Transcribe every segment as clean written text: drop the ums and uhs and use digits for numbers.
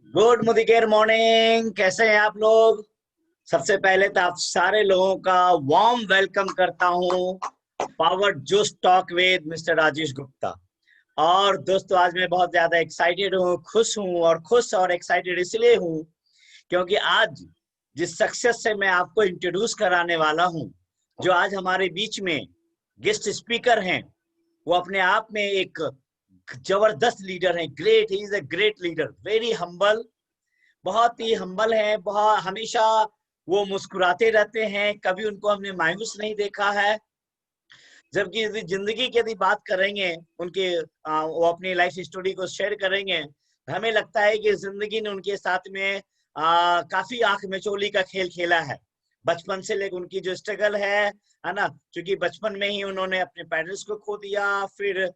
Good Modicare morning. कैसे हैं आप लोग? सबसे पहले तो आप सारे लोगों का वार्म वेलकम करता हूं power juice talk with mister Rajesh Gupta. और दोस्तों, आज मैं बहुत ज्यादा एक्साइटेड हूँ, खुश हूँ। और खुश और एक्साइटेड इसलिए हूँ क्योंकि आज जिस सक्सेस से मैं आपको इंट्रोड्यूस कराने वाला हूँ, जो आज हमारे बीच में गेस्ट स्पीकर हैं, वो अपने आप में एक जबरदस्त लीडर है। Great, he is a great leader, very humble, बहुत ही हम्बल है। बहुत हमेशा वो मुस्कुराते रहते हैं, कभी उनको हमने मायूस नहीं देखा है। जबकि यदि जिंदगी की यदि बात करेंगे उनके, वो अपनी लाइफ स्टोरी को शेयर करेंगे, हमें लगता है कि जिंदगी ने उनके साथ में काफी आंख मिचौली का खेल खेला है। बचपन से लेकर उनकी जो स्ट्रगल है ना, क्योंकि बचपन में ही उन्होंने अपने पेरेंट्स को खो दिया, फिर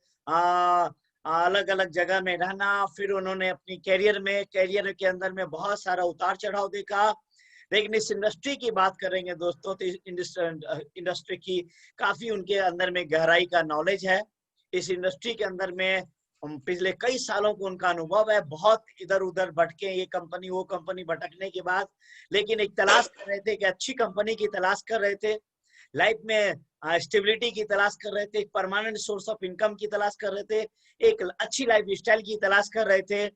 अलग अलग जगह में रहना, फिर उन्होंने अपनी कैरियर के अंदर में बहुत सारा उतार चढ़ाव देखा। लेकिन इस इंडस्ट्री की बात करेंगे दोस्तों, तो इंडस्ट्री की काफी उनके अंदर में गहराई का नॉलेज है। इस इंडस्ट्री के अंदर में पिछले कई सालों को उनका अनुभव है। बहुत इधर उधर भटके, ये कंपनी वो कंपनी भटकने के बाद, लेकिन एक तलाश कर रहे थे कि अच्छी कंपनी की तलाश कर रहे थे, लाइफ में स्टेबिलिटी की तलाश कर रहे थे, एक परमानेंट सोर्स ऑफ इनकम की तलाश कर रहे थे, एक अच्छी लाइफ स्टाइल की तलाश कर रहे थे।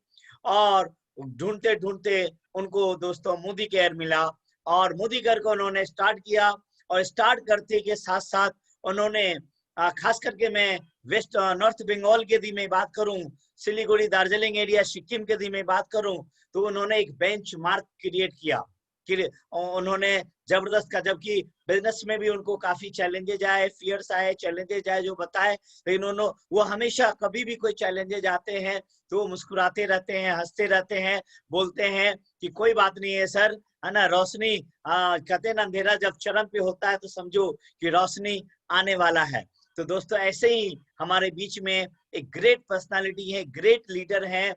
और ढूंढते ढूंढते उनको दोस्तों मोदी केयर मिला, और मोदी केयर को उन्होंने स्टार्ट किया। और स्टार्ट करते के साथ साथ उन्होंने खास करके मैं वेस्ट नॉर्थ बंगाल के दी में बात करूं, सिलीगुड़ी दार्जिलिंग एरिया सिक्किम के दी में बात करूं, तो उन्होंने एक बेंच मार्क क्रिएट किया। उन्होंने जबरदस्त का, जबकि बिजनेस में भी उनको काफी चैलेंजेज आए, फियर्स आए, चैलेंजेज आए जो बताए, लेकिन उन्होंने वो हमेशा कभी भी कोई चैलेंजेज आते हैं तो वो मुस्कुराते रहते हैं, हंसते रहते हैं, बोलते हैं कि कोई बात नहीं है सर, है ना। रोशनी, कहते हैं ना, अंधेरा जब चरम पे होता है तो समझो कि रोशनी आने वाला है। तो दोस्तों, ऐसे ही हमारे बीच में एक ग्रेट पर्सनालिटी है, ग्रेट लीडर है।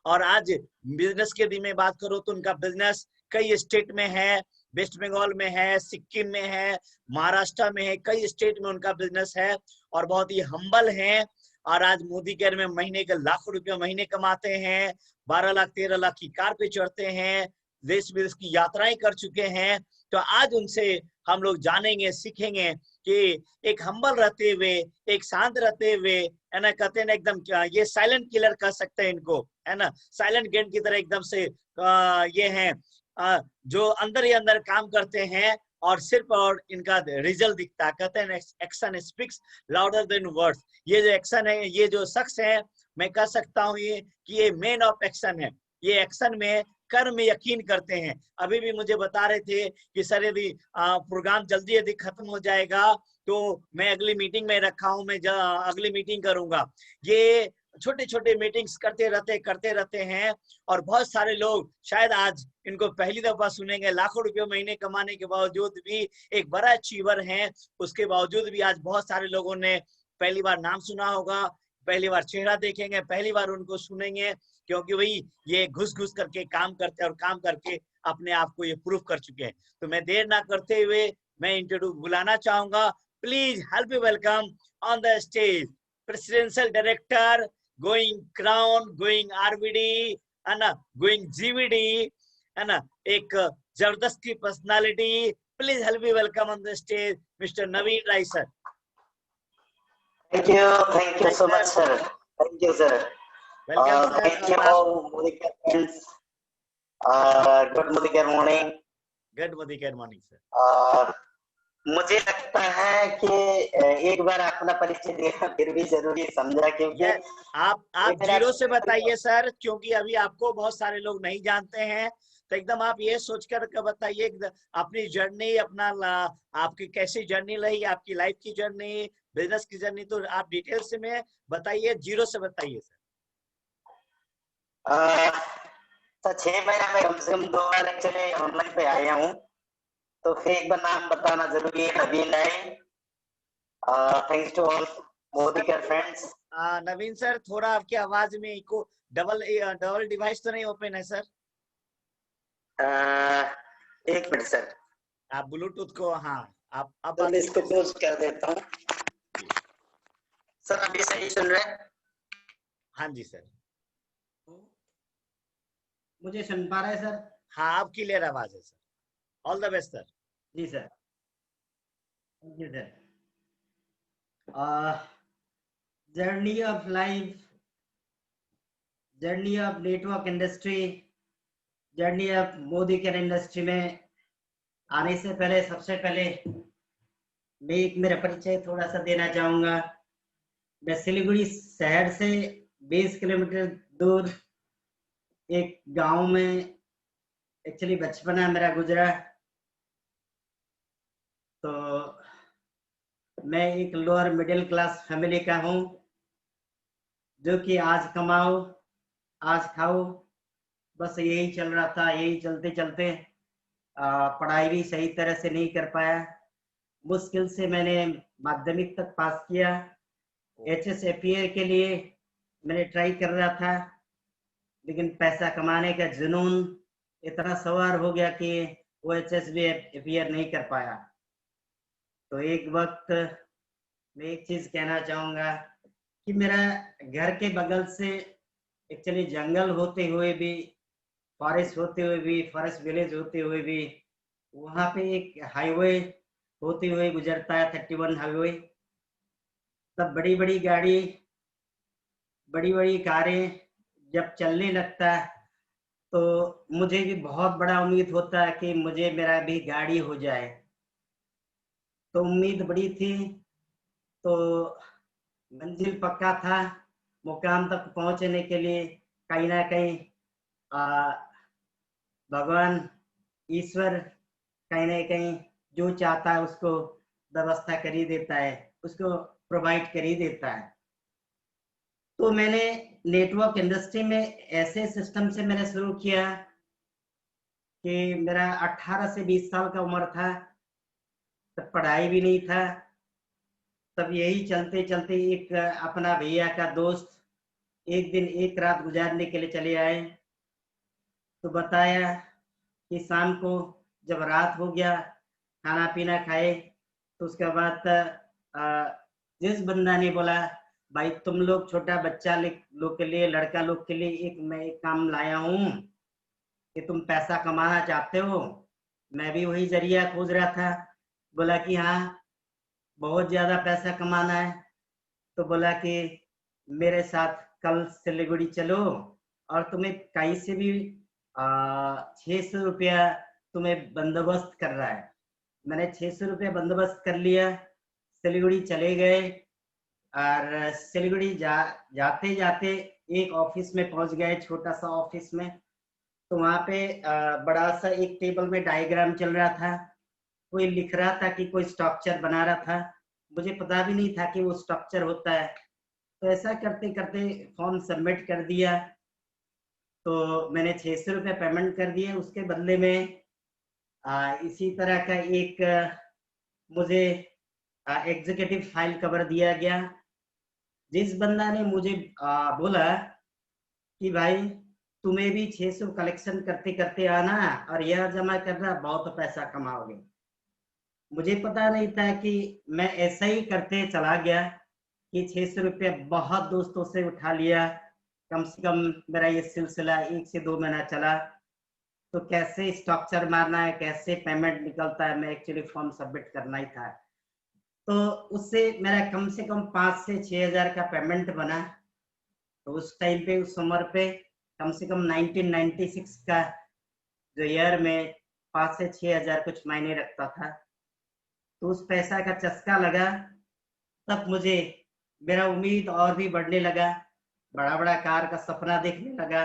और आज बिजनेस के दी में बात करो तो उनका बिजनेस कई स्टेट में है, वेस्ट बंगाल में है, सिक्किम में है, महाराष्ट्र में है, कई स्टेट में उनका बिजनेस है। और बहुत ही हम्बल हैं। और आज मोदी केयर में महीने के लाखों रुपए महीने कमाते हैं, 12 लाख 13 लाख की कार पे चढ़ते हैं, देश विदेश की यात्राएं कर चुके हैं। तो आज उनसे हम लोग जानेंगे, सीखेंगे कि एक हम्बल रहते हुए, एक शांत रहते हुए, है ना, कहते हैं ना एकदम, ये साइलेंट किलर कह सकते हैं इनको, है ना, साइलेंट गेंद की तरह एकदम से ये हैं, जो अंदर ही अंदर काम करते हैं और सिर्फ और इनका रिजल्ट दिखता है। कहते हैं action speaks louder than words. ये जो एक्शन है, ये जो शख्स है, मैं कह सकता हूँ ये कि ये मैन ऑफ एक्शन है। ये एक्शन में, कर्म में यकीन करते हैं। अभी भी मुझे बता रहे थे कि सर यदि प्रोग्राम जल्दी यदि खत्म हो जाएगा तो मैं अगली मीटिंग में रखा हूं, मैं अगली मीटिंग करूंगा। ये छोटे छोटे मीटिंग्स करते रहते हैं। और बहुत सारे लोग शायद आज इनको पहली दफा सुनेंगे। लाखों रुपए महीने कमाने के बावजूद भी एक बड़ा अचीवर हैं, उसके बावजूद भी आज बहुत सारे लोगों ने पहली बार नाम सुना होगा, पहली बार चेहरा देखेंगे, पहली बार उनको सुनेंगे, क्योंकि वही ये घुस घुस करके काम करते हैं और काम करके अपने आप को ये प्रूफ कर चुके हैं। तो मैं देर ना करते हुए मैं इंट्रोड्यूस बुलाना चाहूंगा। Please help me welcome on the stage presidential director, going crown, going RBD, है ना, गोइंग जीवीडी, है ना, एक जबरदस्त की personality. Please help me welcome on the stage mister Naveen Rai sir. Thank you so much, sir. Thank you, sir. Welcome sir. Thank you, Mudikar friends. Good Mudikar morning. Good Modicare morning sir. मुझे लगता है कि एक बार अपना परिचय देना फिर भी जरूरी समझा, क्योंकि आप जीरो से बताइए सर, क्योंकि अभी आपको बहुत सारे लोग नहीं जानते हैं। तो एकदम आप ये सोचकर के बताइए अपनी जर्नी, अपना आपकी कैसी जर्नी रही, आपकी लाइफ की जर्नी, बिजनेस की जर्नी, तो आप डिटेल से में बताइए, जीरो से बताइए सर। तो 6 महीने में कम से कम 2 बार एक्चुअली ऑनलाइन पे आया हूँ, तो फिर एक बार नाम बताना जरूरी है, नवीन है। Thanks to all Modicare friends. Naveen sir, थोड़ा आपकी आवाज में इको, डबल डिवाइस तो नहीं ओपन है सर? एक मिनट सर, आप ब्लूटूथ को, हाँ आप अब तो मैं इसको क्लोज कर देता हूँ। सर अभी सही सुन रहे हैं? हाँ जी सर। मुझे सुन पा रहे हैं सर? हाँ, आप क्लियर आवाज है sir. All the best sir. जी sir, thank you sir. Journey of life, journey of network industry, journey of Modicare industry में आने से पहले सबसे पहले मैं एक मेरा परिचय थोड़ा सा देना चाहूँगा। मैं सिलीगुड़ी शहर से 20 किलोमीटर दूर एक गांव में एक्चुअली बचपना मेरा गुजरा। तो मैं एक लोअर मिडिल क्लास फैमिली का हूँ, जो कि आज कमाओ आज खाओ, बस यही चल रहा था। यही चलते चलते पढ़ाई भी सही तरह से नहीं कर पाया। मुश्किल से मैंने माध्यमिक तक पास किया। HSAPA के लिए मैंने ट्राई कर रहा था, लेकिन पैसा कमाने का जुनून इतना सवार हो गया कि वो HSAPA नहीं कर पाया। तो एक वक्त मैं एक चीज कहना चाहूंगा कि मेरा घर के बगल से एक्चुअली जंगल होते हुए भी, फॉरेस्ट होते हुए भी, फॉरेस्ट विलेज होते हुए भी, वहाँ पे एक हाईवे होते हुए गुजरता है, 31 हाईवे। तब बड़ी बड़ी गाड़ी, बड़ी बड़ी कारें जब चलने लगता है तो मुझे भी बहुत बड़ा उम्मीद होता है कि मुझे मेरा भी गाड़ी हो जाए। तो उम्मीद बड़ी थी, तो मंजिल पक्का था। मुकाम तक पहुंचने के लिए कहीं ना कहीं भगवान ईश्वर कहीं ना कहीं जो चाहता है उसको व्यवस्था कर ही देता है, उसको प्रोवाइड कर ही देता है। तो मैंने नेटवर्क इंडस्ट्री में ऐसे सिस्टम से मैंने शुरू किया कि मेरा 18 से 20 साल का उम्र था, तब पढ़ाई भी नहीं था। तब यही चलते चलते एक अपना भैया का दोस्त एक दिन एक रात गुजारने के लिए चले आए। तो बताया कि शाम को जब रात हो गया, खाना पीना खाए, तो उसके बाद जिस बंदा ने बोला, भाई तुम लोग छोटा बच्चा लोग के लिए, लड़का लोग के लिए मैं एक काम लाया हूँ कि तुम पैसा कमाना चाहते हो। मैं भी वही जरिया खोज रहा था। बोला कि हाँ, बहुत ज्यादा पैसा कमाना है। तो बोला कि मेरे साथ कल सिलीगुड़ी चलो और तुम्हें कहीं से भी 600 रुपया तुम्हें बंदोबस्त कर रहा है। मैंने 600 रुपया बंदोबस्त कर लिया, सिलीगुड़ी चले गए। और सिलीगुड़ी जाते जाते एक ऑफिस में पहुंच गए, छोटा सा ऑफिस में। तो वहाँ पे बड़ा सा एक टेबल में डायग्राम चल रहा था। कोई लिख रहा था कि कोई स्ट्रक्चर बना रहा था। मुझे पता भी नहीं था कि वो स्ट्रक्चर होता है। तो ऐसा करते करते फॉर्म सबमिट कर दिया। तो मैंने 600 रुपये पेमेंट कर दिए। उसके बदले में इसी तरह का एक मुझे एग्जीक्यूटिव फाइल कवर दिया गया। जिस बंदा ने मुझे बोला कि भाई तुम्हें भी 600 कलेक्शन करते करते आना और यह जमा करना, बहुत पैसा कमाओगे। मुझे पता नहीं था कि मैं ऐसा ही करते चला गया कि 600 रुपये बहुत दोस्तों से उठा लिया। कम से कम मेरा ये सिलसिला 1 से 2 महीना चला। तो कैसे स्ट्रक्चर मारना है, कैसे पेमेंट निकलता है, मैं एक्चुअली फॉर्म सबमिट करना ही था। तो उससे मेरा कम से कम 5 से 6 हजार का पेमेंट बना। तो उस टाइम पे, उस उम्र पे, कम से कम 1996 का जो ईयर में 5 से 6 हजार कुछ मायने रखता था। तो उस पैसा का चस्का लगा, तब मुझे मेरा उम्मीद और भी बढ़ने लगा। बड़ा बड़ा कार का सपना देखने लगा,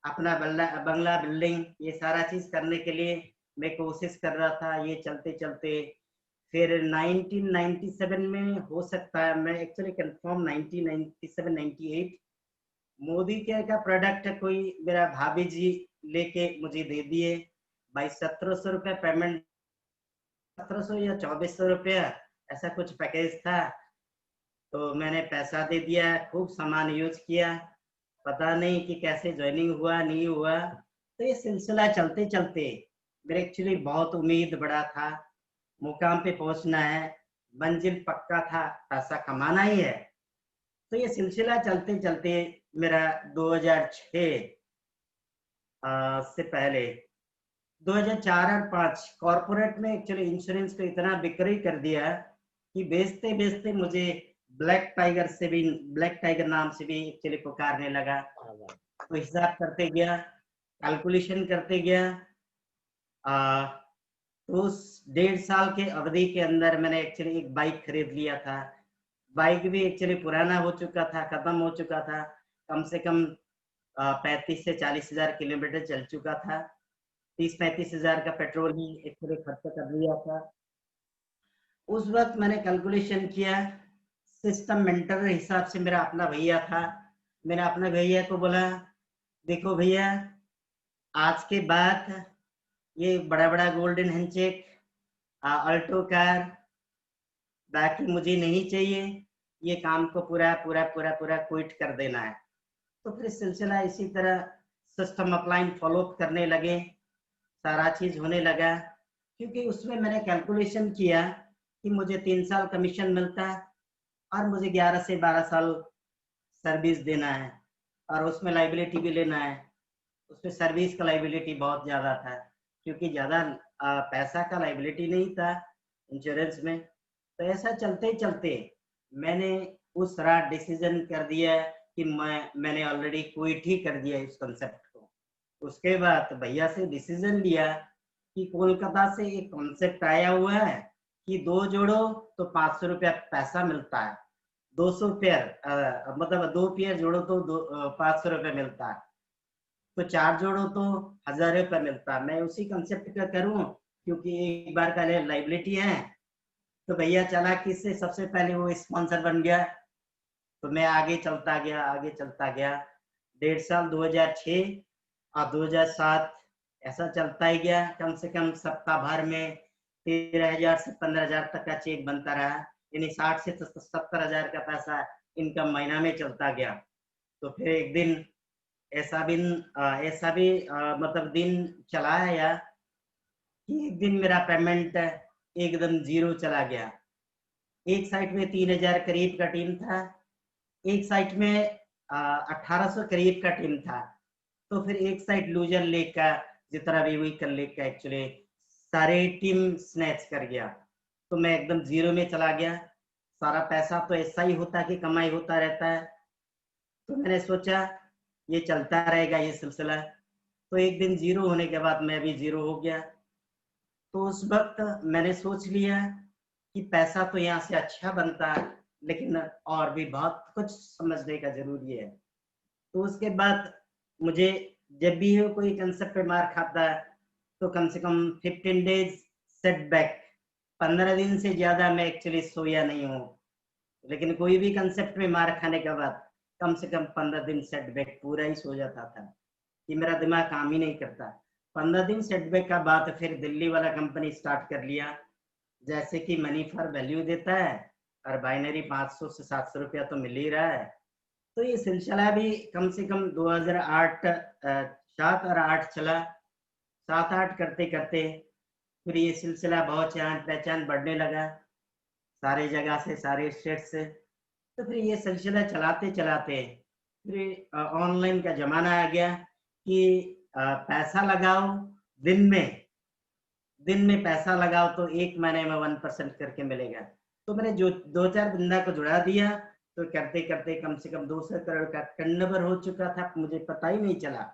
अपना बंगला बिल्डिंग, ये सारा चीज करने के लिए मैं कोशिश कर रहा था। ये चलते चलते फिर 1997 में, हो सकता है मैं एक्चुअली कंफर्म 1997-98, मोदी केयर का प्रोडक्ट कोई मेरा भाभी जी लेके मुझे दे दिए। भाई 1700 रुपये पेमेंट, 1700 या 2400 रुपया, ऐसा कुछ पैकेज था। तो मैंने पैसा दे दिया, खूब सामान यूज किया। पता नहीं कि कैसे ज्वाइनिंग हुआ नहीं हुआ। तो ये सिलसिला चलते चलते मेरे एक्चुअली बहुत उम्मीद बड़ा था, मुकाम पे पहुंचना है, मंजिल पक्का था, पैसा कमाना ही है। तो ये सिलसिला चलते चलते मेरा 2006 से पहले 2004 और 5 कॉर्पोरेट में एक्चुअली इंश्योरेंस को इतना बिक्री कर दिया कि बेचते बेचते मुझे ब्लैक टाइगर नाम से भी एक्चुअली पुकारने लगा। तो हिसाब करते गया, कैलकुलेशन करते गया। तो उस 1.5 साल के अवधि के अंदर मैंने एक्चुअली एक बाइक खरीद लिया था। बाइक भी एक्चुअली पुराना हो चुका था, खत्म हो चुका था, कम से कम 35 से 40 हजार किलोमीटर चल चुका था। 30-35 हजार का पेट्रोल ही एक्चुअली खर्च कर लिया था। उस वक्त मैंने कैलकुलेशन किया, सिस्टम मेंटर हिसाब से मेरा अपना भैया था। मैंने अपने भैया को बोला, देखो भैया, आज के बाद ये बड़ा बड़ा गोल्डन हैंडशेक, अल्टो कार, बाकी मुझे नहीं चाहिए, ये काम को पूरा पूरा पूरा पूरा क्विट कर देना है। तो फिर सिलसिला इसी तरह सिस्टम अपलाइन फॉलो करने लगे, सारा चीज होने लगा। क्योंकि उसमें मैंने कैलकुलेशन किया कि मुझे 3 साल कमीशन मिलता है और मुझे 11 से 12 साल सर्विस देना है, और उसमें लाइबिलिटी भी लेना है। उसमें सर्विस का लाइबिलिटी बहुत ज्यादा था, क्योंकि ज्यादा पैसा का लाइबिलिटी नहीं था इंश्योरेंस में। तो ऐसा चलते चलते मैंने उस रात डिसीजन कर दिया कि मैंने ऑलरेडी क्विट ही कर दिया इस कॉन्सेप्ट को। उसके बाद भैया से डिसीजन लिया कि कोलकाता से एक कॉन्सेप्ट आया हुआ है कि 2 जोड़ो तो 500 रुपया पैसा मिलता है, 200 पेयर मतलब 2 पेयर जोड़ो तो 500 रुपये मिलता है, तो 4 जोड़ो तो 1000 रुपये मिलता है। मैं उसी कंसेप्ट का करूं, क्योंकि एक बार का लाइबिलिटी है। तो भैया चला कि इससे सबसे पहले वो स्पॉन्सर बन गया, तो मैं आगे चलता गया, आगे चलता गया। 1.5 साल 2006 और 2007 ऐसा चलता ही गया। कम से कम सप्ताह भर में 13,000 से 15,000 तक का चेक बनता रहा, यानी 60 से 70,000 का पैसा इनकम महीना में चलता गया। तो फिर एक दिन ऐसा भी मतलब दिन चला आया कि एक दिन मेरा पेमेंट एकदम जीरो चला गया। एक साइट में 3,000 करीब का टीम था, एक साइट में 1800 करीब का टीम था। तो फिर एक साइड लूजर लेग का, जितना भी वीकर लेग का एक्चुअली सारे टीम स्नैच कर गया। तो मैं एकदम जीरो में चला गया। सारा पैसा तो ऐसा ही होता कि कमाई होता रहता है। तो मैंने सोचा ये चलता रहेगा ये सिलसिला। तो एक दिन जीरो होने के बाद मैं भी जीरो हो गया। तो उस वक्त मैंने सोच लिया कि पैसा तो यहाँ से अच्छा बनता है, लेकिन और भी बहुत कुछ समझने का जरूरी है। तो उसके बाद मुझे जब भी कोई कंसेप्ट पे मार खाता है तो कम से कम 15 डेज सेटबैक, 15 दिन से ज्यादा मैं एक्चुअली सोया नहीं हूँ। लेकिन कोई भी कंसेप्ट में मार खाने के बाद कम से कम 15 दिन सेटबैक पूरा ही सो जाता था कि मेरा दिमाग काम ही नहीं करता। 15 दिन सेटबैक का बाद फिर दिल्ली वाला कंपनी स्टार्ट कर लिया, जैसे कि मनी फॉर वैल्यू देता है और बाइनरी 500 से 700 रुपया तो मिल ही रहा है। तो ये सिलसिला भी कम से कम 2008 7 और 8 चला। 7-8 करते करते फिर ये सिलसिला बहुत जान पहचान बढ़ने लगा सारे जगह से, सारे स्टेट से। तो फिर ये सिलसिला चलाते चलाते फिर ऑनलाइन का जमाना आ गया कि पैसा लगाओ दिन में पैसा लगाओ तो 1 महीने में 1% करके मिलेगा। तो मैंने जो 2-4 बंदा को जुड़ा दिया, तो करते करते कम से कम 200 करोड़ का टर्नओवर हो चुका था, मुझे पता ही नहीं चला।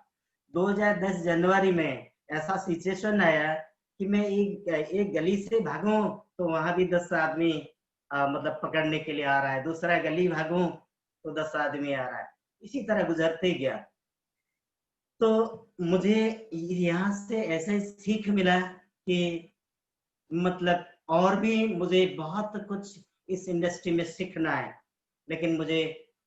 2010 जनवरी में ऐसा सिचुएशन आया कि मैं एक गली से भागूं तो वहां भी 10 आदमी मतलब पकड़ने के लिए आ रहा है, दूसरा गली भागूं तो 10 आदमी आ रहा है, इसी तरह गुजरते गया। तो मुझे यहाँ से ऐसे सीख मिला कि मतलब और भी मुझे बहुत कुछ इस इंडस्ट्री में सीखना है, लेकिन मुझे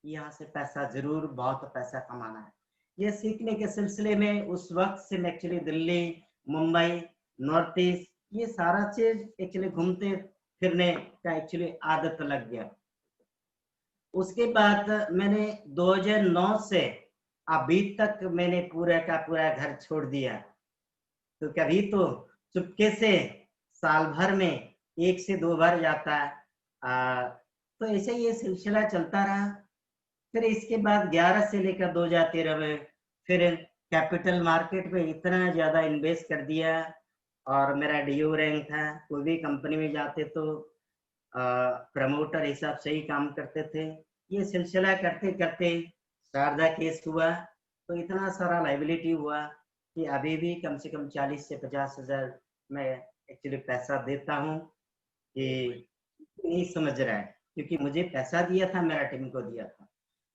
यहाँ से पैसा जरूर बहुत पैसा कमाना है। ये सीखने के सिलसिले में उस वक्त से मैं actually Delhi, Mumbai, north east ये सारा चीज एक्चुअली घूमते फिरने का एक्चुअली आदत लग गया। उसके बाद मैंने 2009 से अभी तक मैंने पूरा का पूरा घर छोड़ दिया। तो कभी तो चुपके से साल भर में 1 से 2 बार जाता है। तो ऐसे ये सिलसिला चलता रहा। फिर इसके बाद 11 से लेकर 2013 में फिर कैपिटल मार्केट में इतना ज्यादा इन्वेस्ट कर दिया, और मेरा डीओ रैंक था। कोई भी कंपनी में जाते तो प्रमोटर हिसाब से ही काम करते थे। ये सिलसिला करते करते शारदा केस हुआ, तो इतना सारा लाइबिलिटी हुआ कि अभी भी कम से कम 40 से 50,000 मैं एक्चुअली पैसा देता हूँ कि नहीं समझ रहा है, क्योंकि मुझे पैसा दिया था, मेरा टीम को दिया था।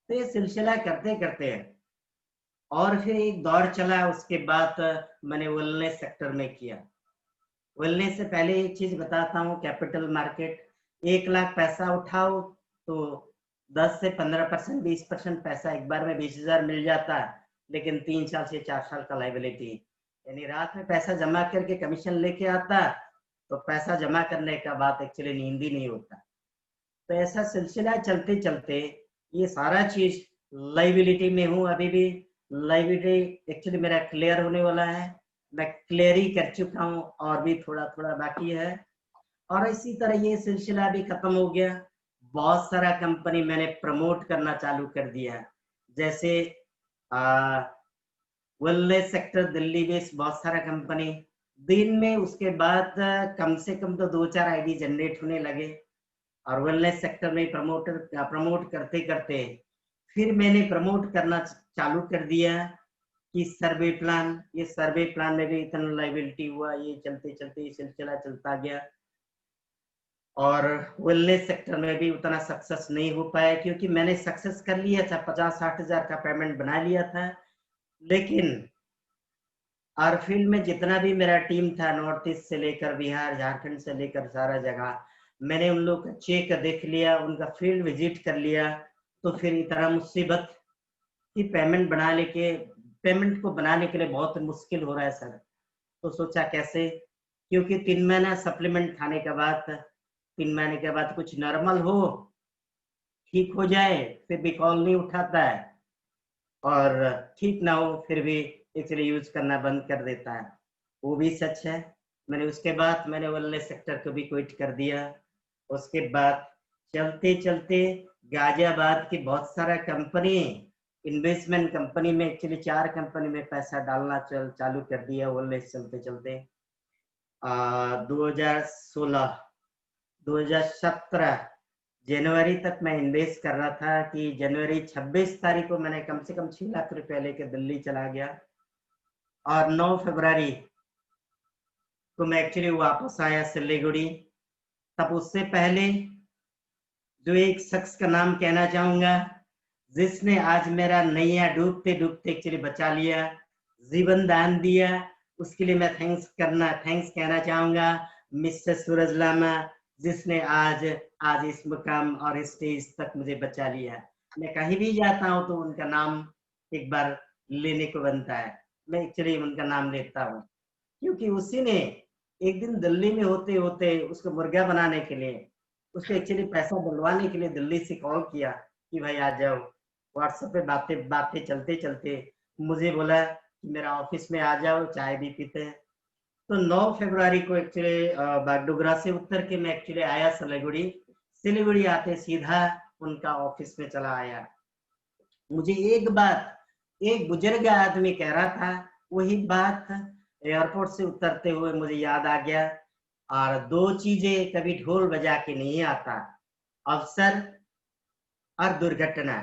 तो ये सिलसिला करते करते और फिर एक दौर चला। उसके बाद मैंने वेलनेस सेक्टर में किया। वेलनेस से पहले एक चीज बताता हूँ, कैपिटल मार्केट 1 लाख पैसा उठाओ तो 10 से 15%, 20% पैसा एक बार में 20,000 मिल जाता है, लेकिन 3 साल से 4 साल का लाइबिलिटी, यानी रात में पैसा जमा करके कमीशन लेके आता तो पैसा जमा करने का बात एक्चुअली नींद ही नहीं होता। तो ऐसा सिलसिला चलते चलते ये सारा चीज लाइबिलिटी में हूँ। अभी भी लाइबिलिटी एक्चुअली मेरा क्लियर होने वाला है, मैं क्लियर ही कर चुका हूँ, और भी थोड़ा थोड़ा बाकी है। और इसी तरह ये सिलसिला भी खत्म हो गया। बहुत सारा कंपनी मैंने प्रमोट करना चालू कर दिया, जैसे वेलनेस सेक्टर दिल्ली बेस्ड बहुत सारा कंपनी दिन में, उसके बाद कम से कम तो 2-4 आईडी जनरेट होने लगे, और वेलनेस सेक्टर में प्रमोट करते करते फिर मैंने प्रमोट करना चालू कर दिया कि सर्वे प्लान। ये सर्वे प्लान में भी इतना लाइबिलिटी हुआ, ये चलते चलते ये सिलसिला चलता गया। और वेलनेस सेक्टर में भी उतना सक्सेस नहीं हो पाया, क्योंकि मैंने सक्सेस कर लिया था, 50-60 हजार का पेमेंट बना लिया था, लेकिन और फील्ड में जितना भी मेरा टीम था, नॉर्थ ईस्ट से लेकर बिहार, झारखंड से लेकर सारा जगह, मैंने उन लोग का चेक देख लिया, उनका फील्ड विजिट कर लिया, तो फिर इतना मुसीबत कि पेमेंट को बनाने के लिए बहुत मुश्किल हो रहा है सर। तो सोचा कैसे, क्योंकि 3 महीना सप्लीमेंट खाने के बाद, 3 महीने के बाद कुछ नॉर्मल हो, ठीक हो जाए, फिर भी कॉल नहीं उठाता है, और ठीक ना हो फिर भी इसलिए यूज करना बंद कर देता है। वो भी सच है। मैंने उसके बाद मैंने वेलनेस सेक्टर को भी क्विट कर दिया। उसके बाद चलते चलते गाजियाबाद की बहुत सारा कंपनी, इन्वेस्टमेंट कंपनी में एक्चुअली 4 कंपनी में पैसा डालना चालू कर दिया वेलनेस चलते चलते। 2016 2017 जनवरी तक मैं इन्वेस्ट कर रहा था कि जनवरी 26 तारीख को मैंने कम से कम 6 लाख रुपए लेके दिल्ली चला गया, और 9 फरवरी को मैं एक्चुअली वापस आया सिलीगुड़ी। तब उससे पहले जो एक शख्स का नाम कहना चाहूंगा, जिसने आज मेरा नैया डूबते डूबते एक्चुअली बचा लिया, जीवन दान दिया, उसके लिए मैं थैंक्स कहना चाहूंगा मिस्टर सूरज लामा, जिसने आज इस मुकाम और इस स्टेज तक मुझे बचा लिया। मैं कहीं भी जाता हूँ तो उनका नाम एक बार लेने को बनता है, मैं एक्चुअली उनका नाम लेता हूँ, क्योंकि उसी ने एक दिन दिल्ली में होते होते उसको मुर्गा बनाने के लिए, उसको एक्चुअली पैसा डलवाने के लिए दिल्ली से कॉल किया कि भाई आ जाओ। व्हाट्सएप पे बातें चलते चलते मुझे बोला कि मेरा ऑफिस में आ जाओ, चाय भी पीते हैं। तो 9 फरवरी को एक्चुअली बागडोगरा से उतर के मैं एक्चुअली आया सिलीगुड़ी आते सीधा उनका ऑफिस में चला आया। मुझे एक बुजुर्ग आदमी कह रहा था, वही बात एयरपोर्ट से उतरते हुए मुझे याद आ गया। और 2 चीजें कभी ढोल बजा के नहीं आता, अवसर और दुर्घटना।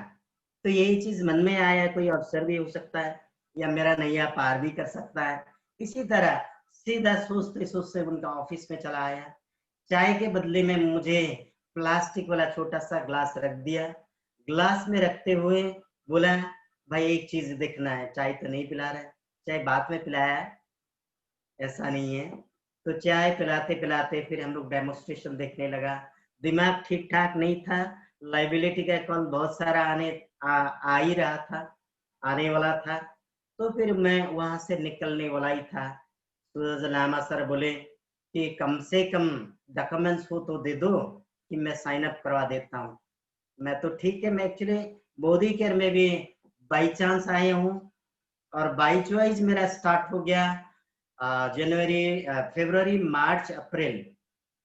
तो यही चीज मन में आया, कोई अवसर भी हो सकता है या मेरा नैया पार भी कर सकता है। इसी तरह सीधा सोचते सोचते उनका ऑफिस में चला आया। चाय के बदले में मुझे प्लास्टिक वाला छोटा सा ग्लास रख दिया। ग्लास में रखते हुए बोला, भाई एक चीज देखना है, चाय तो नहीं पिला रहा है, चाय बाद में पिलाया, ऐसा नहीं है। तो चाय पिलाते पिलाते फिर हम लोग डेमोन्स्ट्रेशन देखने लगा। दिमाग ठीक ठाक नहीं था, लाइबिलिटी का कॉल बहुत सारा आ ही रहा था, आने वाला था। तो फिर मैं वहां से निकलने वाला ही था। सूरज लामा सर बोले कि कम से कम डॉक्यूमेंट्स हो तो दे दो कि मैं साइन अप करवा देता हूँ। मैं तो ठीक है, मैं एक्चुअली मोदी केयर में भी बाई चांस आया हूँ, और बाई चॉइस मेरा स्टार्ट हो गया जनवरी फरवरी मार्च अप्रैल।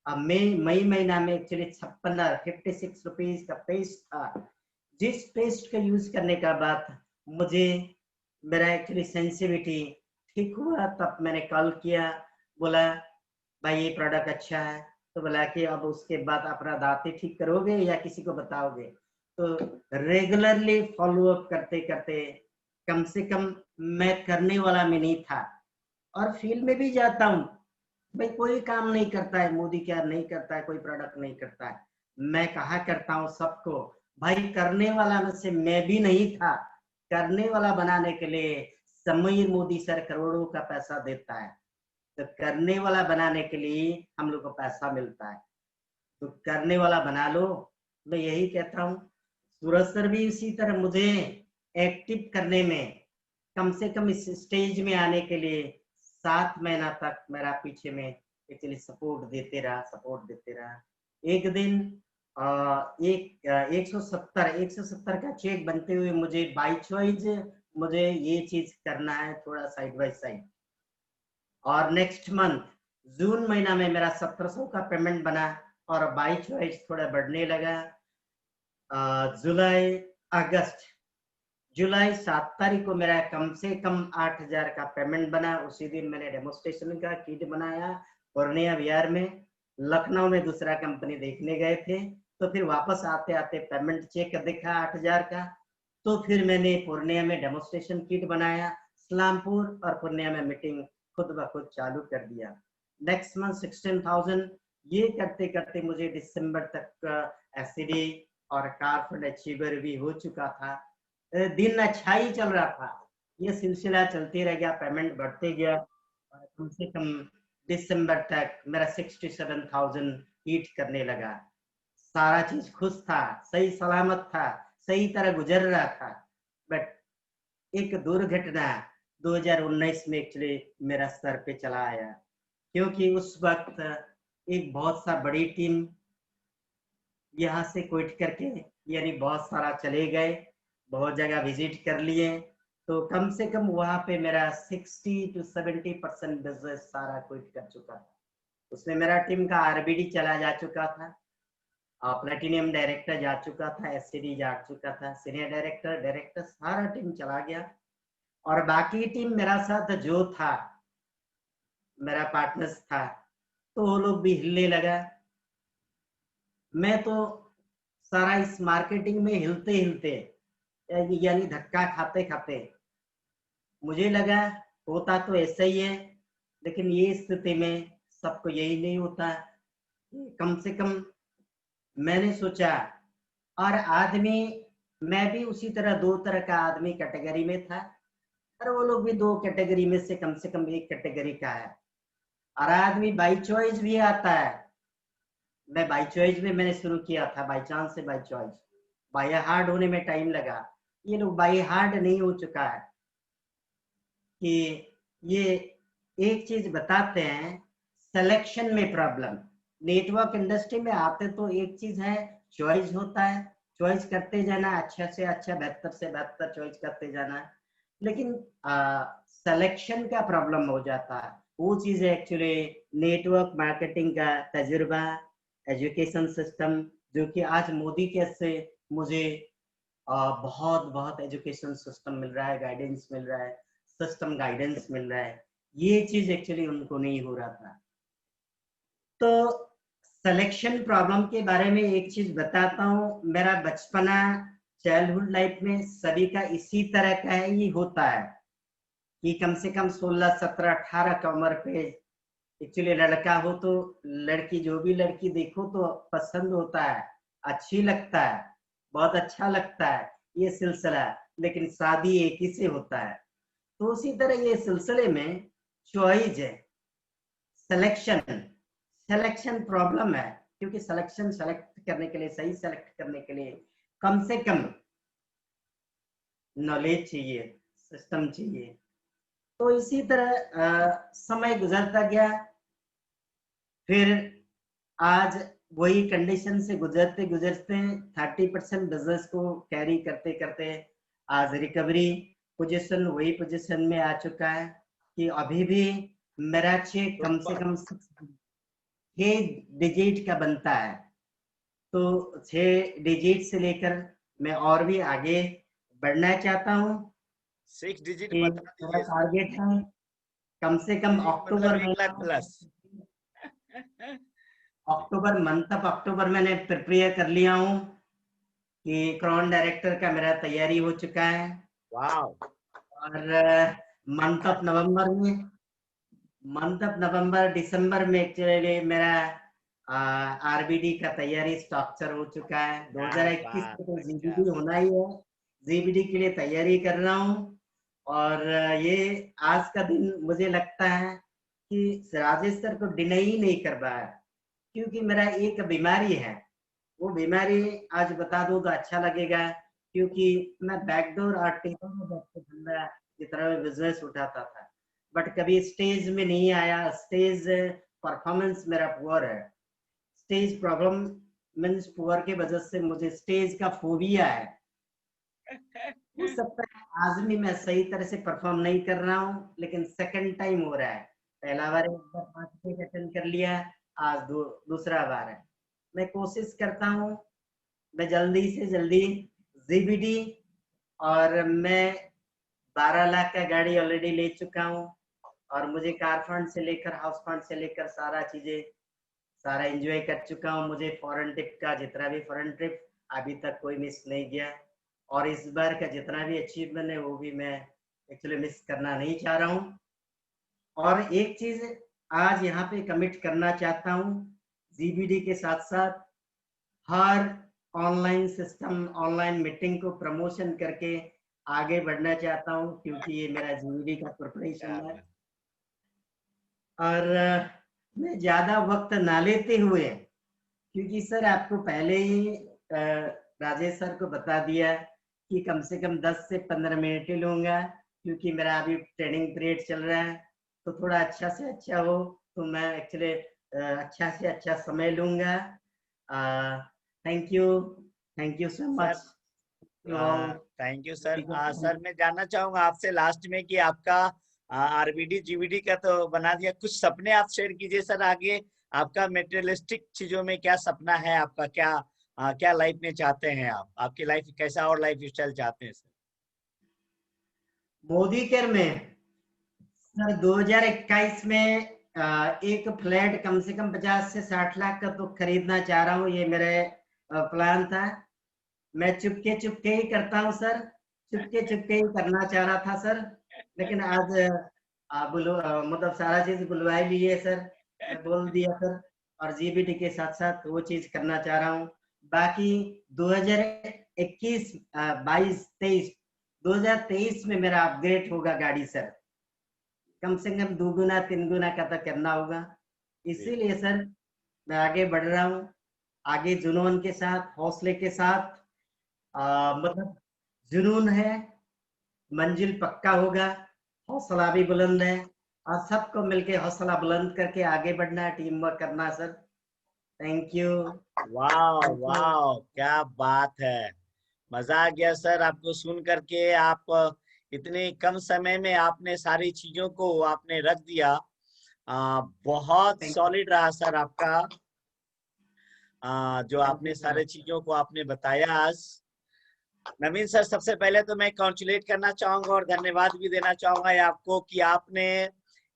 अब मई महीना में एक्चुअली 56 रुपीज का पेस्ट था, जिस पेस्ट का यूज करने का बाद मुझे मेरा एक्चुअली सेंसिटिविटी ठीक हुआ, तब मैंने कॉल किया, बोला भाई ये प्रोडक्ट अच्छा है, तो बोला कि अब उसके बाद अपना दांत ठीक करोगे या किसी को बताओगे। तो रेगुलरली फॉलो अप करते करते कम से कम मैं करने वाला में नहीं था, और फील्ड में भी जाता हूँ, भाई कोई काम नहीं करता है, मोदी क्या नहीं करता है, कोई प्रोडक्ट नहीं करता है, मैं कहा करता हूँ सबको, भाई करने वाला में से मैं भी नहीं था, करने वाला बनाने के लिए समीर मोदी सर करोड़ों का पैसा देता है, तो करने वाला बनाने के लिए हम लोग को पैसा मिलता है, तो करने वाला बना लो। मैं यही कहता हूँ, सूरज सर भी इसी तरह मुझे एक्टिव करने में, कम से कम इस स्टेज में आने के लिए 7 महीना तक मेरा पीछे में एक्चुअली सपोर्ट देते रहा। एक दिन 170 का चेक बनते हुए मुझे बाई चॉइस मुझे ये चीज करना है, थोड़ा साइड बाय साइड, और नेक्स्ट मंथ जून महीना में मेरा 1700 का पेमेंट बना और बाई चॉइस थोड़ा बढ़ने लगा। जुलाई 7 तारीख को मेरा कम से कम 8000 का पेमेंट बना। उसी दिन मैंने डेमोस्ट्रेशन का किट बनाया पूर्णिया बिहार में, लखनऊ में दूसरा कंपनी देखने गए थे, तो फिर वापस आते आते पेमेंट चेक देखा 8000 का, तो फिर मैंने पूर्णिया में डेमोस्ट्रेशन किट बनाया, इस्लामपुर और पूर्णिया में मीटिंग खुद ब खुद चालू कर दिया। नेक्स्ट मंथ 16,000, ये करते करते मुझे दिसंबर तक एससीडी और कारफंड अचीवर भी हो चुका था। दिन अच्छा ही चल रहा था, ये सिलसिला चलते रह गया, पेमेंट बढ़ते गया, कम से कम दिसंबर तक मेरा 67,000 हिट करने लगा। सारा चीज खुश था, सही सलामत था, सही तरह गुजर रहा था, बट एक दुर्घटना 2019 में एक्चुअली मेरा सर पे चला आया, क्योंकि उस वक्त एक बहुत सा बड़ी टीम यहाँ से क्विट करके, यानी बहुत सारा चले गए, बहुत जगह विजिट कर लिए, तो कम से कम वहां पे मेरा 60 to 70% बिजनेस सारा क्विट कर चुका था। उसमें मेरा टीम का आरबीडी चला जा चुका था, प्लेटिनियम डायरेक्टर जा चुका था, एससीडी जा चुका था, सीनियर डायरेक्टर सारा टीम चला गया, और बाकी टीम मेरा साथ जो था, मेरा पार्टनर्स था, तो वो लोग भी हिलने लगा। मैं तो सारा इस मार्केटिंग में हिलते हिलते, यानी धक्का खाते खाते, मुझे लगा होता तो ऐसा ही है, लेकिन ये स्थिति में सबको यही नहीं होता। कम से कम मैंने सोचा, और आदमी, मैं भी उसी तरह 2 तरह का आदमी कैटेगरी में था, और वो लोग भी 2 कैटेगरी में से कम एक कैटेगरी का है, और आदमी बाई चॉइस भी आता है। मैं बाई चॉइस में मैंने शुरू किया था, बाई चांस से बाई चॉइस, बाई हार्ड होने में टाइम लगा, ये लोग बाई हार्ड नहीं हो चुका है। कि ये एक चीज बताते हैं, सिलेक्शन में प्रॉब्लम, नेटवर्क इंडस्ट्री में आते तो एक चीज है, चॉइस होता है, चॉइस करते जाना, अच्छा से अच्छा, बेहतर से बेहतर चॉइस करते जाना, लेकिन सिलेक्शन का प्रॉब्लम हो जाता है। वो चीज है एक्चुअली नेटवर्क मार्केटिंग का तजुर्बा, एजुकेशन सिस्टम, जो कि आज मोदी के से मुझे बहुत बहुत एजुकेशन सिस्टम मिल रहा है, गाइडेंस मिल रहा है, सिस्टम गाइडेंस मिल रहा है, ये चीज एक्चुअली उनको नहीं हो रहा था। तो सिलेक्शन प्रॉब्लम के बारे में एक चीज बताता हूँ, मेरा बचपना, चाइल्डहुड लाइफ में सभी का इसी तरह का है, ये होता है कि कम से कम 16, 17, 18 का उम्र पे एक्चुअली लड़का हो तो लड़की, जो भी लड़की देखो तो पसंद होता है, अच्छी लगता है, बहुत अच्छा लगता है ये सिलसिला, लेकिन शादी एक ही से होता है। तो उसी तरह ये सिलसिले में चॉइस है, सिलेक्शन प्रॉब्लम है, क्योंकि सेलेक्ट करने के लिए, सही सेलेक्ट करने के लिए कम से कम नॉलेज चाहिए, सिस्टम चाहिए। तो इसी तरह समय गुजरता गया, फिर आज वही कंडीशन से गुजरते गुजरते 30% बिजनेस को कैरी करते करते आज रिकवरी पोजीशन, वही पोजीशन में आ चुका है कि अभी भी मेरा चेक कम से कम 6 डिजिट का बनता है। तो 6 डिजिट से लेकर मैं और भी आगे बढ़ना चाहता हूँ। 6 डिजिट कि बता मेरा दीजिए। टारगेट है कम से कम मतलब 1 lakh plus. October month of October मैंने प्रिपेयर कर लिया हूँ कि क्राउन डायरेक्टर का मेरा तैयारी हो चुका है। वाओ। और मंथ ऑफ नवंबर दिसंबर में एक्चुअली मेरा आरबीडी का तैयारी स्ट्रक्चर हो चुका है। 2021 में तो जीबीडी होना ही है, जीबीडी के लिए तैयारी कर रहा हूँ। और ये आज का दिन मुझे लगता है कि राजेश सर को डिनाई ही नहीं कर पाया, क्योंकि मेरा एक बीमारी है, वो बीमारी आज बता दूं तो अच्छा लगेगा, क्योंकि मैं बैकडोर और टेबल में बैठ के धंधा की तरह बिजनेस उठाता था, बट कभी स्टेज में नहीं आया। स्टेज परफॉर्मेंस मेरा पुअर है, स्टेज प्रॉब्लम मीन्स पुअर के वजह से मुझे स्टेज का फोबिया है। हो सकता है आज भी मैं सही तरह से परफॉर्म नहीं कर रहा हूँ, लेकिन सेकंड टाइम हो रहा है। पहला बार एक बार 5 मिनट अटेंड कर लिया, आज दूसरा बार है। मैं कोशिश करता हूँ मैं जल्दी से जल्दी जीबीडी, और मैं 12 लाख का गाड़ी ऑलरेडी ले चुका हूँ, और मुझे कार फंड से लेकर हाउस फंड से लेकर सारा एंजॉय कर चुका हूँ। मुझे फॉरेन ट्रिप का जितना भी फॉरेन ट्रिप अभी तक कोई मिस नहीं गया, और इस बार का जितना भी अचीवमेंट है वो भी मैं एक्चुअली मिस करना नहीं चाह रहा हूँ। और एक चीज आज यहाँ पे कमिट करना चाहता हूँ, जीबीडी के साथ साथ हर ऑनलाइन सिस्टम, ऑनलाइन मीटिंग को प्रमोशन करके आगे बढ़ना चाहता हूँ, क्योंकि ये मेरा जीबीडी का प्रिपरेशन है। और मैं ज्यादा वक्त ना लेते हुए, क्योंकि सर आपको पहले ही राजेश सर को बता दिया कि कम से कम 10 से 15 मिनट ही लूंगा, क्योंकि मेरा अभी ट्रेनिंग पीरियड चल रहा है। तो थोड़ा अच्छा से अच्छा हो तो मैं एक्चुअली अच्छा से अच्छा समय लूंगा। Thank you so much. Thank you sir. Sir मैं जानना चाहूंगा आपसे लास्ट में कि आपका आरबीडी जीबीडी का तो बना दिया, कुछ सपने आप शेयर कीजिए सर आगे। आपका मेटेरियलिस्टिक चीजों में क्या सपना है आपका, क्या लाइफ में चाहते हैं आप, आपकी लाइफ कैसा और लाइफ स्टाइल चाहते हैं सर? मोदी केयर में सर 2021 में एक फ्लैट कम से कम 50 से 60 लाख का तो खरीदना चाह रहा हूँ। ये मेरे प्लान था। मैं चुपके चुपके ही करता हूँ सर, चुपके चुपके ही करना चाह रहा था सर, लेकिन आज मतलब सारा चीज बुलवाई भी है सर, मैं बोल दिया सर। और जीबीटी के साथ साथ वो चीज करना चाह रहा हूँ। बाकी 2021, 22, 23, 2023 में मेरा अपग्रेड होगा गाड़ी सर, कम से कम 2 गुना 3 गुना का तो करना होगा। इसीलिए सर मैं आगे बढ़ रहा हूँ, आगे जुनून के साथ, हौसले के साथ। मतलब जुनून है, मंजिल पक्का होगा, हौसला भी बुलंद है, और सबको मिलके हौसला बुलंद करके आगे बढ़ना, टीम वर्क करना सर। Thank you. वाह वाह, क्या बात है, मजा आ गया सर आपको सुन करके। आप इतने कम समय में आपने सारी चीजों को आपने रख दिया। बहुत सॉलिड रहा सर आपका, जो आपने सारे चीजों को आपने बताया आज। नवीन सर, सबसे पहले तो मैं कॉन्ग्रेचुलेट करना चाहूंगा और धन्यवाद भी देना चाहूंगा आपको कि आपने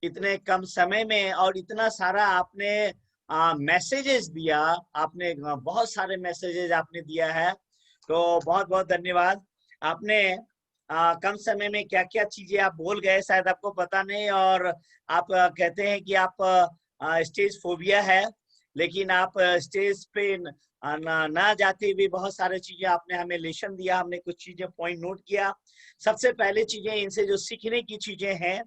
इतने कम समय में और इतना सारा आपने मैसेजेस दिया। आपने बहुत सारे मैसेजेस आपने दिया है, तो बहुत बहुत धन्यवाद। आपने कम समय में क्या क्या चीजें आप बोल गए, शायद आपको पता नहीं। और आप कहते हैं कि आप स्टेज फोबिया है, लेकिन आप स्टेज पे ना जाते हुए बहुत सारे चीजें आपने हमें लेसन दिया, हमने कुछ चीजें पॉइंट नोट किया। सबसे पहले चीजें इनसे जो सीखने की चीजें हैं,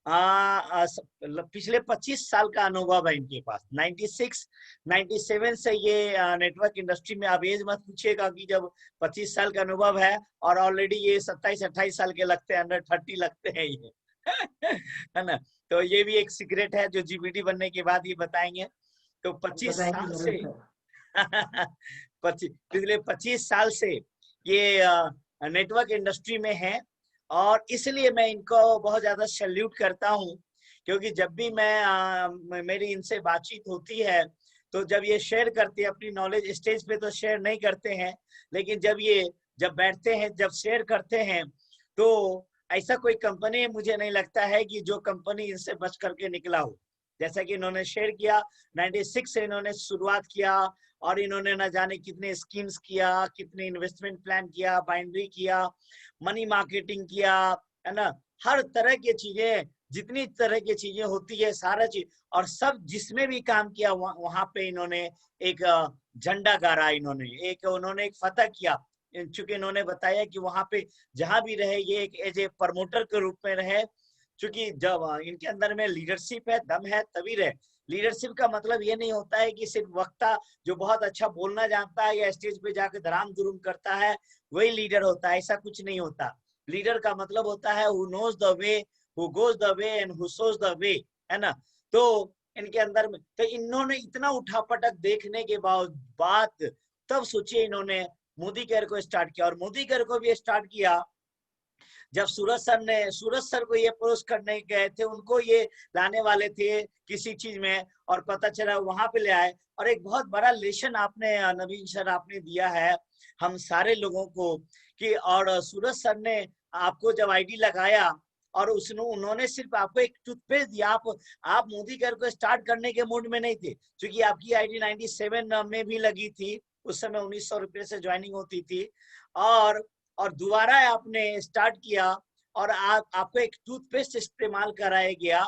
पिछले 25 साल का अनुभव है इनके पास। 96, 97 से ये नेटवर्क इंडस्ट्री में, अब एज मत पूछिएगा कि जब 25 साल का अनुभव है, और ऑलरेडी ये 27-28 साल के लगते हैं, अंडर 30 लगते हैं ये है ना। तो ये भी एक सीक्रेट है जो जीबीडी बनने के बाद ये बताएंगे। तो 25 साल से पिछले 25 साल से ये नेटवर्क इंडस्ट्री में है, और इसलिए मैं इनको बहुत ज्यादा सैल्यूट करता हूं, क्योंकि जब भी मेरी इनसे बातचीत होती है, तो जब ये शेयर करते हैं अपनी नॉलेज, स्टेज पे तो शेयर नहीं करते हैं, लेकिन जब बैठते हैं, जब शेयर करते हैं, तो ऐसा कोई कंपनी मुझे नहीं लगता है कि जो कंपनी इनसे बच करके निकला हो। जैसा कि इन्होंने शेयर किया, 96 से इन्होंने शुरुआत किया और इन्होंने न जाने कितने स्कीम्स किया, कितने इन्वेस्टमेंट प्लान किया, बाइंड्री किया, मनी मार्केटिंग किया, है ना, हर तरह की चीजें, जितनी तरह की चीजें होती है सारा चीज, और सब जिसमें भी काम किया वहां पे इन्होंने एक झंडा गाड़ा, उन्होंने एक फतह किया। चूंकि इन्होंने बताया कि वहां पे जहां भी रहे ये एक एज ए प्रमोटर के रूप में रहे, क्योंकि जब इनके अंदर में लीडरशिप है, दम है, तभी रहे। लीडरशिप का मतलब ये नहीं होता है कि सिर्फ वक्ता जो बहुत अच्छा बोलना जानता है या स्टेज पे जाकर धराम धुरुम करता है वही लीडर होता है, ऐसा कुछ नहीं होता। लीडर का मतलब होता है who knows the way, who goes the way and who shows the way, है ना। तो इनके अंदर में तो इन्होंने इतना उठापटक देखने के बाद तब सोचिए इन्होंने मोदी केयर को स्टार्ट किया। और मोदी केयर को भी स्टार्ट किया जब सूरज सर को ये अप्रोच करने गए थे, उनको ये लाने वाले थे किसी चीज में, और पता चला वहां पे ले आए। और एक बहुत बड़ा लेसन आपने नवीन सर आपने दिया है हम सारे लोगों को कि, और सूरज सर ने आपको जब आईडी लगाया और उन्होंने सिर्फ आपको एक टूथपेस्ट दिया, आप मोदी केयर को स्टार्ट करने के मूड में नहीं थे, क्योंकि आपकी आईडी 97 में भी लगी थी, उस समय 1900 रुपये से ज्वाइनिंग होती थी, और दोबारा आपने स्टार्ट किया और आपको एक टूथपेस्ट इस्तेमाल कराया गया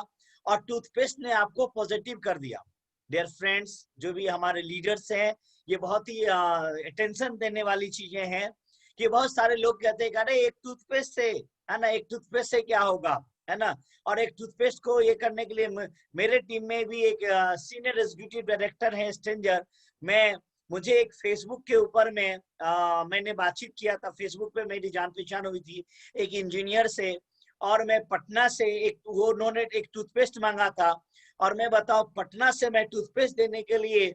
और टूथपेस्ट ने आपको पॉजिटिव कर दिया। डियर फ्रेंड्स, जो भी हमारे लीडर्स हैं, ये बहुत ही अटेंशन देने वाली चीजें हैं कि बहुत सारे लोग कहते हैं अरे एक टूथपेस्ट से, है ना, एक टूथपेस्ट से क्या होगा, है ना। और एक टूथपेस्ट को ये करने के लिए मेरे टीम में भी एक सीनियर एग्जीक्यूटिव डायरेक्टर है स्ट्रेंजर, मुझे एक फेसबुक के ऊपर में मैंने बातचीत किया था, फेसबुक पे मेरी जान पहचान हुई थी एक इंजीनियर से, और मैं पटना से उन्होंने एक टूथपेस्ट मांगा था, और मैं बताऊं पटना से मैं टूथपेस्ट देने के लिए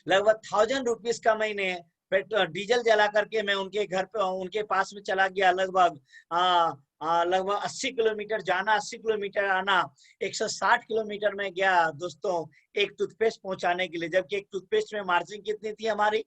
लगभग 1000 रुपीज का मैंने डीजल जला करके मैं उनके घर पे उनके पास में चला गया। लगभग 80 किलोमीटर जाना, 80 किलोमीटर आना, 160 किलोमीटर में गया दोस्तों एक टूथपेस्ट पहुंचाने के लिए। जबकि एक टूथपेस्ट में मार्जिन कितनी थी हमारी,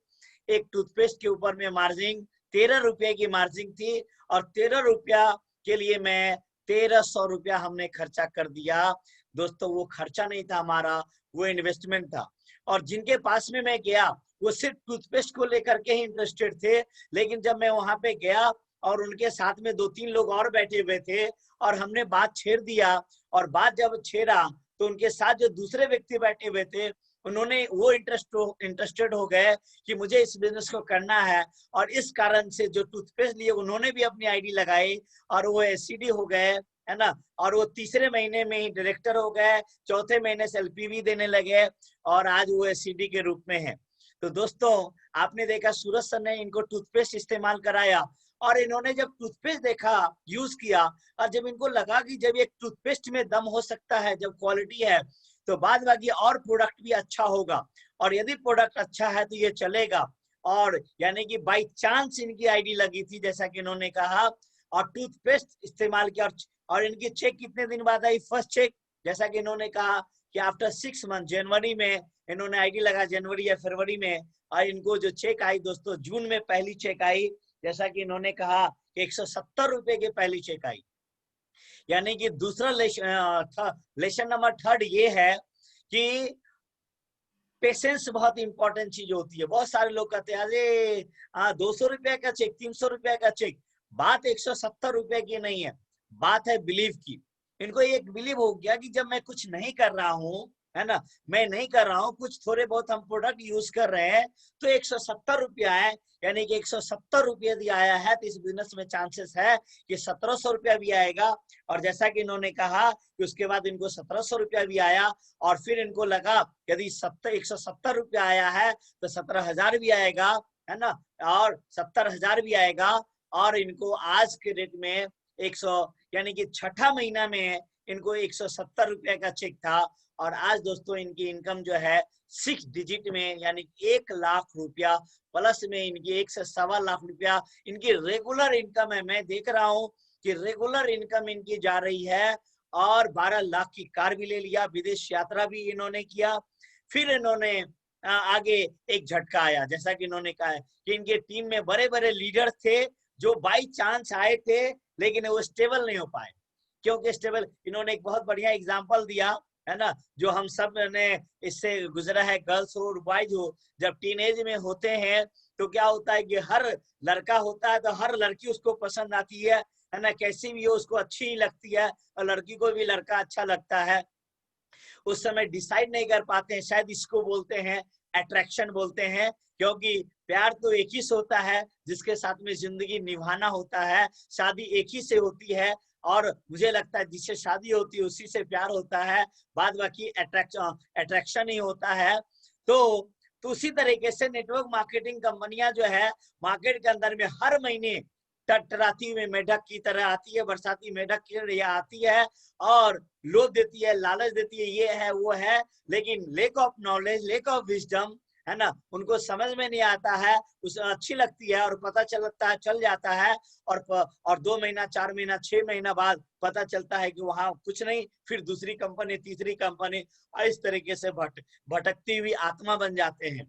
एक टूथपेस्ट के ऊपर में मार्जिन 13 रुपए की मार्जिन थी, और 13 रुपया के लिए मैं 1300 रुपया हमने खर्चा कर दिया दोस्तों। वो खर्चा नहीं था हमारा, वो इन्वेस्टमेंट था। और जिनके पास में मैं गया वो सिर्फ टूथपेस्ट को लेकर के ही इंटरेस्टेड थे, लेकिन जब मैं वहां पे गया और उनके साथ में 2-3 लोग और बैठे हुए थे और हमने बात छेड़ दिया, और बात जब छेड़ा तो उनके साथ जो दूसरे व्यक्ति बैठे हुए थे उन्होंने वो इंटरेस्टेड हो गए कि मुझे इस बिजनेस को करना है, और इस कारण से जो टूथपेस्ट लिए उन्होंने भी अपनी आईडी लगाई और वो एससीडी हो गए, है ना। और वो तीसरे महीने में ही डायरेक्टर हो गए, चौथे महीने से एलपीवी देने लगे, और आज वो एससीडी के रूप में है। तो दोस्तों आपने देखा सूरज सर ने इनको टूथपेस्ट इस्तेमाल कराया, और इन्होंने जब टूथपेस्ट देखा, यूज किया, और जब इनको लगा कि जब एक टूथपेस्ट में दम हो सकता है, जब क्वालिटी है, तो बाद बाकी और प्रोडक्ट भी अच्छा होगा, और यदि प्रोडक्ट अच्छा है तो ये चलेगा। और यानी कि बाई चांस इनकी आईडी लगी थी, जैसा कि इन्होंने कहा, और टूथपेस्ट इस्तेमाल किया, और इनकी चेक कितने दिन बाद आई, फर्स्ट चेक, जैसा कि इन्होंने कहा कि आफ्टर 6 मंथ, जनवरी में इन्होंने आईडी लगा, जनवरी या फरवरी में, और इनको जो चेक आई दोस्तों जून में पहली चेक आई, जैसा कि इन्होंने कहा कि 170 रुपए की पहली चेक आई। यानी कि दूसरा लेसन नंबर 3 ये है कि पेशेंस बहुत इंपॉर्टेंट चीज होती है। बहुत सारे लोग कहते हैं अरे 200 रुपया का चेक, 300 रुपया का चेक, बात 170 रुपए की नहीं है, बात है बिलीव की। इनको एक बिलीव हो गया कि जब मैं कुछ नहीं कर रहा हूँ, है ना, मैं नहीं कर रहा हूँ, कुछ थोड़े बहुत हम प्रोडक्ट यूज कर रहे हैं, तो 170 रुपया है, यानी कि 170 रुपया दिया आया है, तो इस बिजनेस में चांसेस है कि 1700 रुपया भी आएगा। और जैसा कि इन्होंने कहा कि उसके बाद इनको 1700 रुपया भी आया, और फिर इनको लगा यदि 170 रुपया आया है तो 17,000 भी आएगा, है ना, और 70,000 भी आएगा। और इनको आज के रेट में 100 यानी कि छठा महीना में इनको 170 रुपया का चेक था, और आज दोस्तों इनकी इनकम जो है 6 डिजिट में, यानी 1 लाख रुपया प्लस में, इनकी 1 से 1.25 लाख रुपया इनकी रेगुलर इनकम है। मैं देख रहा हूँ कि रेगुलर इनकम इनकी जा रही है, और 12 लाख की कार भी ले लिया, विदेश यात्रा भी इन्होंने किया। फिर इन्होंने आगे एक झटका आया, जैसा कि इन्होंने कहा कि इनके टीम में बड़े बड़े लीडर थे जो बाई चांस आए थे लेकिन वो स्टेबल नहीं हो पाए। क्योंकि स्टेबल, इन्होंने एक बहुत बढ़िया एग्जांपल दिया है ना, जो हम सब ने इससे गुजरा है, गर्ल्स हो और बॉयज हो, जब टीनेज में होते हैं तो क्या होता है कि हर लड़का होता है तो हर लड़की उसको पसंद आती है ना, कैसी भी हो उसको अच्छी ही लगती है, और लड़की को भी लड़का अच्छा लगता है। उस समय डिसाइड नहीं कर पाते हैं, शायद इसको बोलते हैं अट्रैक्शन बोलते हैं, क्योंकि प्यार तो एक ही से होता है जिसके साथ में जिंदगी निभाना होता है, शादी एक ही से होती है, और मुझे लगता है जिससे शादी होती है उसी से प्यार होता है, बाद बाकी अट्रैक्शन ही होता है। तो उसी तरीके से नेटवर्क मार्केटिंग कंपनियां जो है मार्केट के अंदर में हर महीने टटराती हुई मेढक की तरह आती है, बरसाती मेढक की तरह आती है और लोभ देती है, लालच देती है, ये है वो है, लेकिन lake of knowledge, lake of wisdom है ना, उनको समझ में नहीं आता है, उसे अच्छी लगती है और पता चलता है, चल जाता है, और 2 महीना 4 महीना 6 महीना बाद पता चलता है कि वहां कुछ नहीं, फिर दूसरी कंपनी, तीसरी कंपनी, और इस तरीके से भटकती हुई आत्मा बन जाते हैं।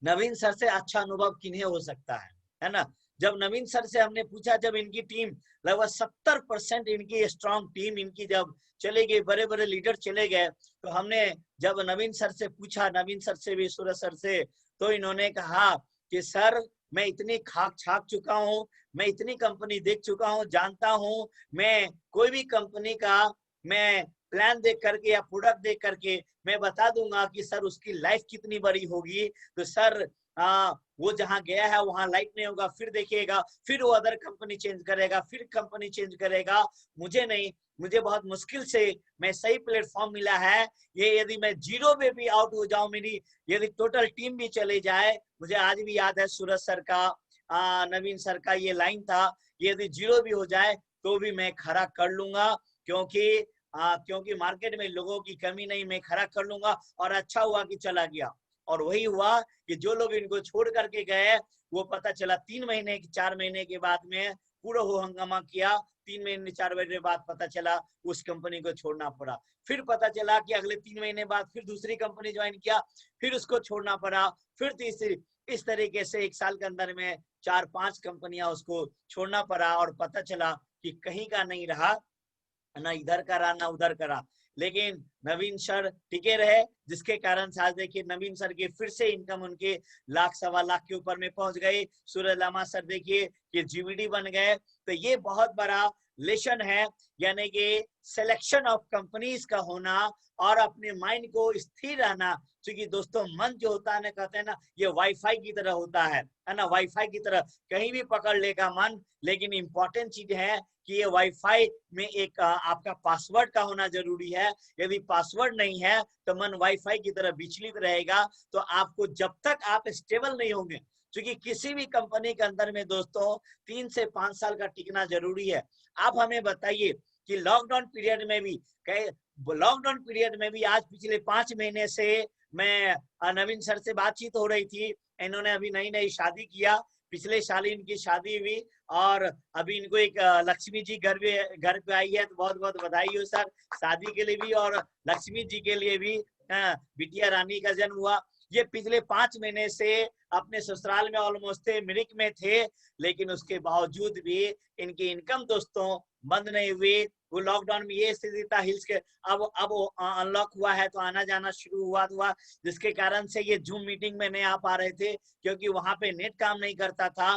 नवीन सर से अच्छा अनुभव किन्हें हो सकता है ना। जब नवीन सर से हमने पूछा, जब इनकी टीम लगभग 70% इनकी स्ट्रॉन्ग टीम इनकी जब चले गई, बड़े बड़े लीडर चले गए, तो हमने जब नवीन सर से पूछा, नवीन सर से भी, सूरज सर से, तो इन्होंने कहा कि सर मैं इतनी खाक छाक चुका हूँ, मैं इतनी कंपनी देख चुका हूँ, जानता हूँ, मैं कोई भी कंपनी का मैं प्लान देख करके या प्रोडक्ट देख करके मैं बता दूंगा कि सर उसकी लाइफ कितनी बड़ी होगी। तो सर वो जहां गया है वहां लाइफ नहीं होगा, फिर देखिएगा, फिर वो अदर कंपनी चेंज करेगा, फिर कंपनी चेंज करेगा। मुझे नहीं, मुझे बहुत मुश्किल से मैं सही प्लेटफॉर्म मिला है। ये यदि मैं जीरो में भी आउट हो जाऊं, मेरी यदि टोटल टीम भी चले जाए, मुझे आज भी याद है सूरज सर का, नवीन सर का ये लाइन था, यदि जीरो भी हो जाए तो भी मैं खड़ा कर लूंगा, क्योंकि मार्केट में लोगों की कमी नहीं, मैं खड़ा कर लूंगा। और अच्छा हुआ कि चला गया, और वही हुआ कि जो लोग इनको छोड़ करके गए, वो पता चला 3 महीने 4 महीने के बाद में पूरा हो हंगामा किया, 3 महीने 4 महीने बाद पता चला उस कंपनी को छोड़ना पड़ा। फिर पता चला कि अगले 3 महीने बाद फिर दूसरी कंपनी ज्वाइन किया, फिर उसको छोड़ना पड़ा, फिर तीसरी, इस तरीके से 1 साल के अंदर में 4-5 कंपनियां उसको छोड़ना पड़ा, और पता चला कि कहीं का नहीं रहा, ना इधर करा ना उधर करा। लेकिन नवीन सर टिके रहे, जिसके कारण आज देखिए नवीन सर के फिर से इनकम उनके 1,00,000-1.25 लाख के ऊपर में पहुंच गए। सूरज लामा सर देखिए कि जीवीडी बन गए। तो ये बहुत बड़ा लेसन है, यानी कि सिलेक्शन ऑफ कंपनीज का होना और अपने माइंड को स्थिर रहना। क्योंकि दोस्तों मन जो होता है ना, कहते हैं ना, ये वाईफाई की तरह होता है ना, वाईफाई की तरह कहीं भी पकड़ लेगा मन। लेकिन इंपॉर्टेंट चीज है कि ये वाईफाई में एक आपका पासवर्ड का होना जरूरी है। यदि पासवर्ड नहीं है तो मन वाईफाई की तरह विचलित रहेगा। तो आपको जब तक आप स्टेबल नहीं होंगे, क्योंकि किसी भी कंपनी के अंदर में दोस्तों 3 से 5 साल का टिकना जरूरी है। आप हमें बताइए कि लॉकडाउन पीरियड में भी आज पिछले 5 महीने से मैं नवीन सर से बातचीत हो रही थी। इन्होंने अभी नई नई शादी किया, पिछले साल इनकी शादी हुई, और अभी इनको एक लक्ष्मी जी घर पे आई है, तो बहुत बहुत बधाई हो सर, शादी के लिए भी और लक्ष्मी जी के लिए भी। बिटिया रानी का जन्म हुआ। ये पिछले 5 महीने से अपने ससुराल में ऑलमोस्ट मिरिक में थे, लेकिन उसके बावजूद भी इनकी इनकम दोस्तों बंद नहीं हुई। वो लॉकडाउन में ये स्थिति था, हिल्स के अब अनलॉक हुआ है तो आना जाना शुरू हुआ, जिसके कारण से ये जूम मीटिंग में नहीं आ पा रहे थे, क्योंकि वहां पे नेट काम नहीं करता था।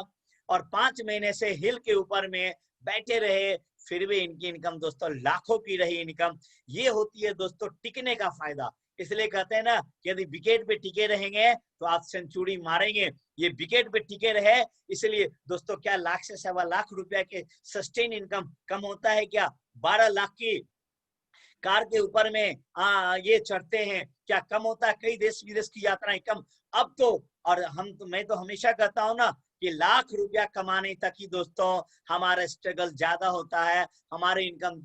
और 5 महीने से हिल के ऊपर में बैठे रहे, फिर भी इनकी इनकम दोस्तों लाखों की रही इनकम। ये होती है दोस्तों टिकने का फायदा। इसलिए कहते हैं ना कि यदि विकेट पे टिके रहेंगे तो आप सेंचुरी मारेंगे। ये विकेट पे टिके रहे, इसलिए दोस्तों क्या 1 लाख से 1.25 लाख रुपया के सस्टेन इनकम कम होता है क्या? 12 लाख की कार के ऊपर में ये चढ़ते हैं, क्या कम होता है? कई देश विदेश की यात्राएं कम। अब तो, और मैं तो हमेशा कहता हूँ ना कि 1 लाख रुपया कमाने तक ही दोस्तों हमारा स्ट्रगल ज्यादा होता है, हमारे इनकम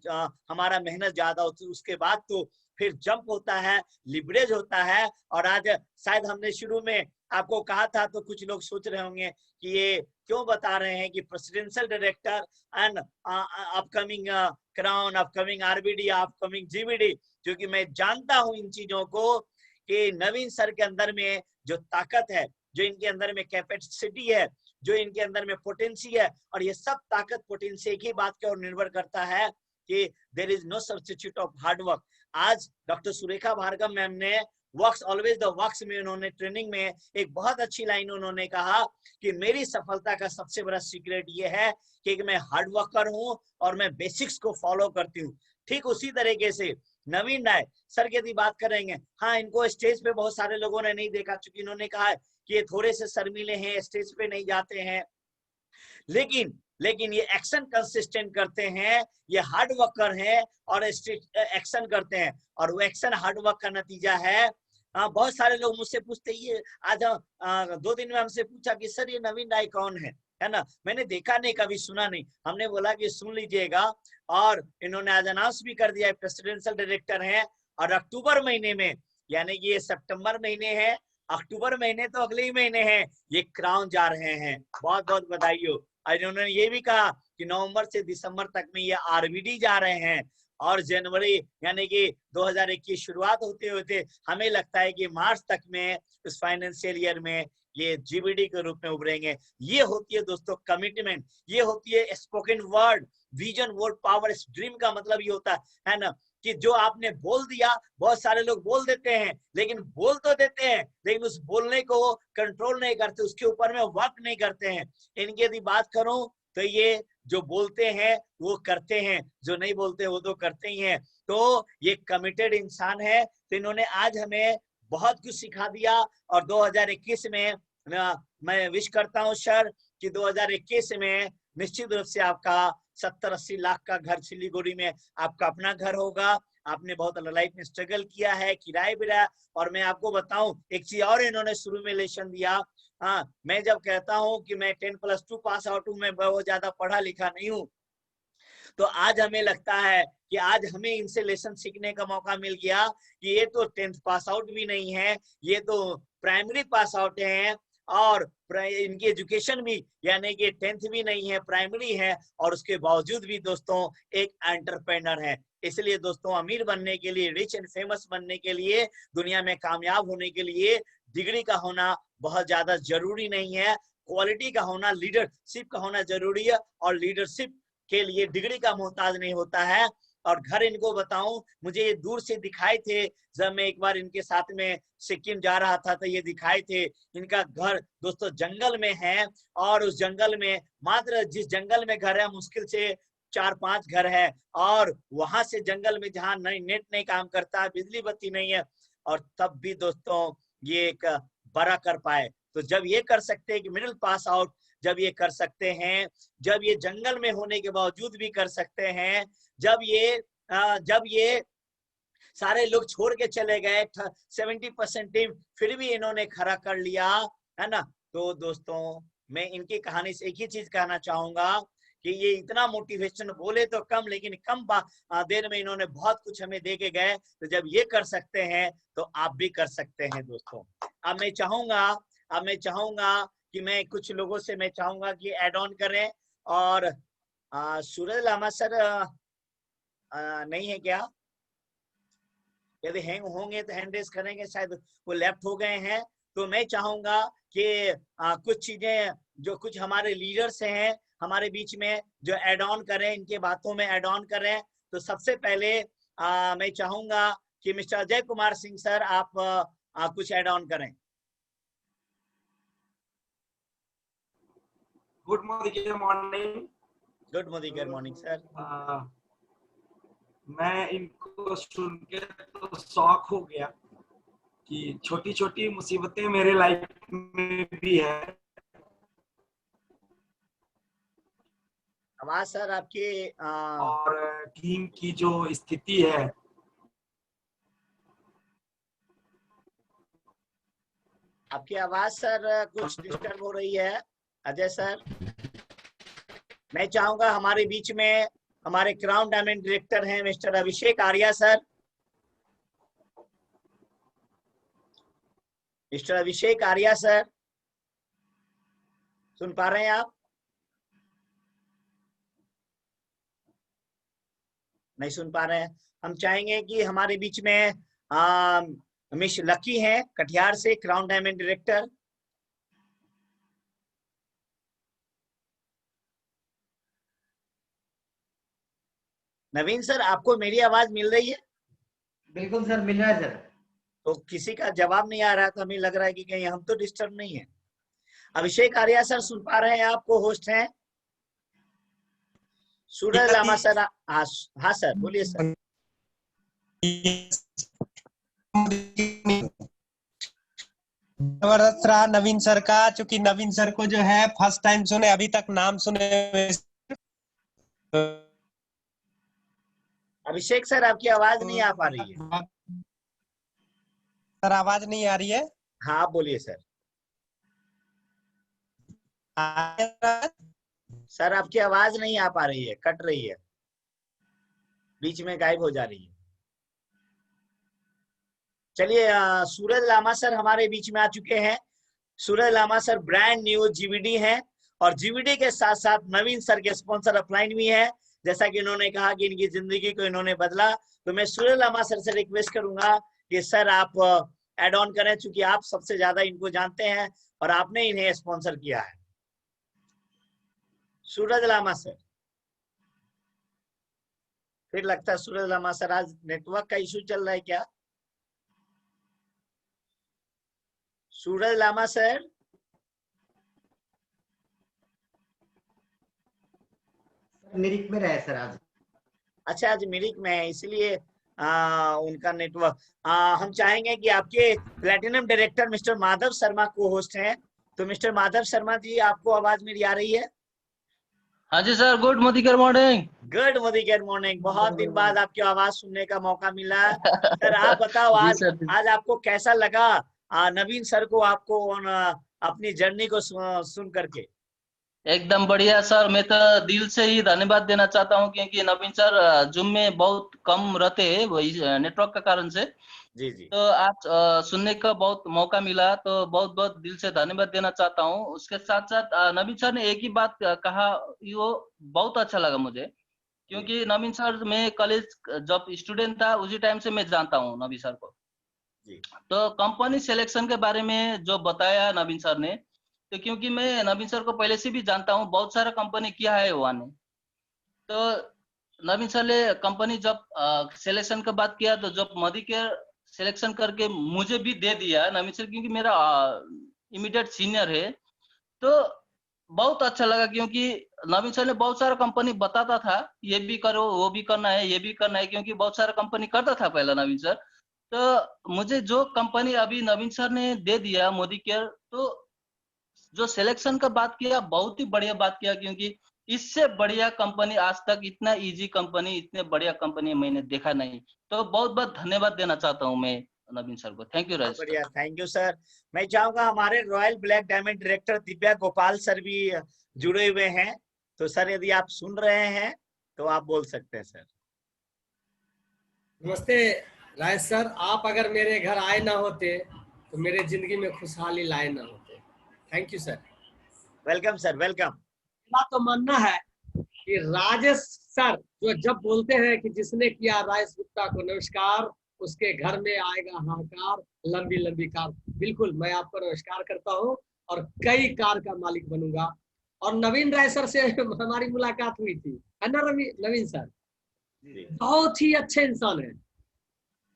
हमारा मेहनत ज्यादा होती है। उसके बाद तो फिर जंप होता है, लिवरेज होता है। और आज शायद हमने शुरू में आपको कहा था, तो कुछ लोग सोच रहे होंगे कि ये क्यों बता रहे हैं कि presidential director and upcoming crown, upcoming RBD, upcoming GBD. क्योंकि मैं जानता हूं इन चीजों को कि नवीन सर के अंदर में जो ताकत है, जो इनके अंदर में कैपेसिटी है, जो इनके अंदर में पोटेंसी है, और ये सब ताकत पोटेंसी की बात के और निर्भर करता है कि there is no substitute of hard work. आज डॉक्टर सुरेखा भार्गव मैम ने वर्क्स ऑलवेज द वर्क्स में उन्होंने ट्रेनिंग में एक बहुत अच्छी लाइन उन्होंने कहा कि मेरी सफलता का सबसे बड़ा सीक्रेट ये है कि मैं हार्ड वर्कर हूं और मैं बेसिक्स को फॉलो करती हूँ। ठीक उसी तरीके से नवीन राय सर की यदि बात करेंगे, हाँ इनको स्टेज पे बहुत सारे लोगों ने नहीं देखा, क्योंकि इन्होंने कहा है कि ये थोड़े से शर्मीले हैं, स्टेज पे नहीं जाते हैं, लेकिन ये एक्शन कंसिस्टेंट करते हैं, ये हार्ड वर्कर हैं और एक्शन करते हैं, और वो एक्शन हार्ड वर्क का नतीजा है। बहुत सारे लोग मुझसे पूछते ये आज 2 दिन में हमसे पूछा कि सर ये नवीन राय कौन है ना, मैंने देखा नहीं, कभी सुना नहीं। हमने बोला कि सुन लीजिएगा, और इन्होंने आज अनाउंस भी कर दिया प्रेसिडेंशियल डायरेक्टर हैं, और अक्टूबर महीने में, यानी कि ये सितंबर महीने है, अक्टूबर महीने तो अगले ही महीने है, ये क्राउन जा रहे हैं। बहुत बहुत बधाई हो। और इन्होंने ये भी कहा कि नवंबर से दिसंबर तक में ये आरबीडी जा रहे हैं, और जनवरी यानी कि 2021 शुरुआत होते होते हमें लगता है कि मार्च तक में इस फाइनेंशियल ईयर में ये जीबीडी के रूप में उभरेंगे। ये होती है दोस्तों कमिटमेंट, ये होती है spoken word, vision, word power. इस ड्रीम का मतलब ये होता है ना कि जो आपने बोल दिया, बहुत सारे लोग बोल देते हैं, लेकिन बोल तो देते हैं, लेकिन उस बोलने को कंट्रोल नहीं करते, उसके ऊपर में वर्क नहीं करते हैं। इनकी यदि बात करूं तो ये जो बोलते हैं वो करते हैं, जो नहीं बोलते वो तो करते ही हैं। तो ये कमिटेड इंसान है। तो इन्होंने आज हमें बहुत कुछ सिखा दिया, और 2021 में मैं विश करता हूं सर कि 2021 में निश्चित रूप से आपका 70-80 लाख का घर सिलीगुड़ी में आपका अपना घर होगा। आपने बहुत लाइफ में स्ट्रगल किया है, किराए भी रहा। और मैं आपको बताऊं एक चीज और इन्होंने शुरू में लेसन दिया। हाँ, मैं जब कहता हूं कि मैं 10+2 पास आउट हूं, मैं बहुत ज्यादा पढ़ा लिखा नहीं हूं, तो आज हमें लगता है कि आज हमें इनसे लेसन सीखने का मौका मिल गया कि ये तो 10th पास आउट भी नहीं है, ये तो प्राइमरी पास आउट हैं, और इनकी एजुकेशन भी यानी कि 10th भी नहीं है, प्राइमरी है, और उसके बावजूद भी दोस्तों एक एंटरप्रेन्योर है। इसलिए दोस्तों अमीर बनने के लिए, रिच एंड फेमस बनने के लिए, दुनिया में कामयाब होने के लिए डिग्री का होना बहुत ज्यादा जरूरी नहीं है, क्वालिटी का होना, लीडरशिप का होना जरूरी है, और लीडरशिप के लिए डिग्री का मोहताज नहीं होता है। और घर इनको बताऊं, मुझे ये दूर से दिखाए थे, जब मैं एक बार इनके साथ में सिक्किम जा रहा था तो ये दिखाए थे। इनका घर दोस्तों जंगल में है, और उस जंगल में मात्र जिस जंगल में घर है मुश्किल से 4-5 घर है, और वहां से जंगल में जहां नेट नहीं काम करता, बिजली बत्ती नहीं है, और तब भी दोस्तों ये एक बड़ा कर पाए। तो जब ये कर सकते हैं कि मिडिल पास आउट, जब ये कर सकते हैं, जब ये जंगल में होने के बावजूद भी कर सकते हैं, जब ये सारे लोग छोड़ के चले गए, 70% टीम फिर भी इन्होंने खड़ा कर लिया, है ना। तो दोस्तों मैं इनकी कहानी से एक ही चीज कहना चाहूंगा कि ये इतना मोटिवेशन बोले तो कम, लेकिन कम देर में इन्होंने बहुत कुछ हमें दे के गए। तो जब ये कर सकते हैं तो आप भी कर सकते हैं दोस्तों। अब मैं चाहूंगा कि मैं कुछ लोगों से मैं चाहूंगा कि ऐड ऑन करें। और सूरज लामा सर नहीं है क्या? यदि हैंग होंगे तो हैंड रेस करेंगे, शायद वो लेफ्ट हो गए हैं। तो मैं चाहूंगा कि कुछ चीजें जो कुछ हमारे लीडर्स हैं हमारे बीच में जो ऐड ऑन करें, इनके बातों में ऐड ऑन करें। तो सबसे पहले मैं चाहूंगा कि मिस्टर अजय कुमार सिंह सर आप कुछ ऐड ऑन करें। Good morning. Good morning sir. मैं इनको सुन के तो शॉक हो गया कि छोटी छोटी मुसीबतें मेरे लाइफ में भी है। आवाज सर आपकी और टीम की जो स्थिति है, आपकी आवाज सर कुछ डिस्टर्ब हो रही है अजय सर। मैं चाहूंगा हमारे बीच में हमारे क्राउन डायमंड डायरेक्टर हैं मिस्टर अभिषेक आर्या सर। मिस्टर अभिषेक आर्या सर, सुन पा रहे हैं आप? नहीं सुन पा रहे हैं। हम चाहेंगे कि हमारे बीच में मिस लकी हैं कटिहार से, क्राउन डायमंड डायरेक्टर। नवीन सर, आपको मेरी आवाज मिल रही है? बिल्कुल सर, मिल रहा है सर। तो किसी का जवाब नहीं आ रहा, तो हमें लग रहा है कि कहीं हम तो डिस्टर्ब नहीं है। अभिषेक आर्या सर सुन पा रहे हैं? आपको होस्ट हैं सूरज लामा सर। हाँ हाँ सर, बोलिए सर। जबरदस्त रहा नवीन सर का, क्योंकि नवीन सर को जो है फर्स्ट टाइम सुने, अभी तक नाम सुने। अभिषेक सर, आपकी आवाज नहीं आ पा रही है। सर आवाज नहीं आ रही है? हाँ, आप बोलिए सर। सर आपकी आवाज नहीं आ पा रही है, कट रही है, बीच में गायब हो जा रही है। चलिए, सूरज लामा सर हमारे बीच में आ चुके हैं। Suraj Lama sir brand new GVD हैं, और जीवीडी के साथ साथ नवीन सर के स्पॉन्सर अपलाइन भी है। जैसा कि इन्होंने कहा कि इनकी जिंदगी को इन्होंने बदला, तो मैं सूरज लामा सर से रिक्वेस्ट करूंगा कि सर आप एड ऑन करें, चूंकि आप सबसे ज्यादा इनको जानते हैं और आपने इन्हें स्पॉन्सर किया है। सूरज लामा सर, फिर लगता है सूरज लामा सर आज नेटवर्क का इशू चल रहा है क्या? सूरज लामा सर, मिरिक में रहे सर आज। अच्छा आज मिरिक में है, इसलिए उनका नेटवर्क। हम चाहेंगे कि आपके platinum director mister Madhav Sharma को होस्ट हैं, तो मिस्टर माधव शर्मा जी, आपको आवाज मेरी आ रही है? हाँ जी sir, good morning. Good morning. बहुत दिन बाद आपकी आवाज सुनने का मौका मिला। सर आप बताओ, जी आज सर। आज आपको कैसा लगा नवीन सर को, आपको अपनी जर्नी को सुन करके? एकदम बढ़िया सर, मैं तो दिल से ही धन्यवाद देना चाहता हूँ, क्योंकि नवीन सर जूम में बहुत कम रहते हैं, वही नेटवर्क का कारण से। जी जी। तो आज सुनने का बहुत मौका मिला, तो बहुत बहुत दिल से धन्यवाद देना चाहता हूँ। उसके साथ साथ नवीन सर ने एक ही बात कहा, वो बहुत अच्छा लगा मुझे, क्योंकि नवीन सर, मैं कॉलेज जब स्टूडेंट था उसी टाइम से मैं जानता हूँ नवीन सर को। जी। तो कंपनी सिलेक्शन के बारे में जो बताया नवीन सर ने, तो क्योंकि मैं नवीन सर को पहले से भी जानता हूँ, बहुत सारा कंपनी किया है वहाँ ने। तो नवीन सर ने कंपनी जब सिलेक्शन का बात किया, तो जब मोदी केयर सिलेक्शन करके मुझे भी दे दिया नवीन सर, क्योंकि मेरा इमीडिएट सीनियर है। तो बहुत अच्छा लगा, क्योंकि नवीन सर ने बहुत सारा कंपनी बताता था, ये भी करो, वो भी करना है, ये भी करना है, क्योंकि बहुत सारा कंपनी करता था पहला नवीन सर। तो मुझे जो कंपनी अभी नवीन सर ने दे दिया मोदी केयर, तो जो सिलेक्शन का बात किया, बहुत ही बढ़िया बात किया, क्योंकि इससे बढ़िया कंपनी आज तक, इतना इजी कंपनी, इतने बढ़िया कंपनी मैंने देखा नहीं। तो बहुत बहुत धन्यवाद देना चाहता हूँ मैं नवीन सर को। Thank you Rajesh. बढ़िया, थैंक यू सर। मैं चाहूंगा हमारे royal black diamond director Divya Gopal sir भी जुड़े हुए हैं, तो सर यदि आप सुन रहे हैं तो आप बोल सकते हैं सर। नमस्ते राजेश सर, आप अगर मेरे घर आए ना होते तो मेरे जिंदगी में खुशहाली लाए ना होते। Thank you sir. Welcome sir, welcome. मेरा तो मानना है कि राजेश सर जो जब बोलते हैं कि जिसने किया राजेश गुप्ता को नमस्कार, उसके घर में आएगा हाहाकार, लंबी लंबी कार। बिल्कुल, मैं आपको नमस्कार करता हूँ और कई कार का मालिक बनूंगा। और नवीन राय सर से हमारी मुलाकात हुई थी, है ना नवीन सर? बहुत ही अच्छे इंसान है।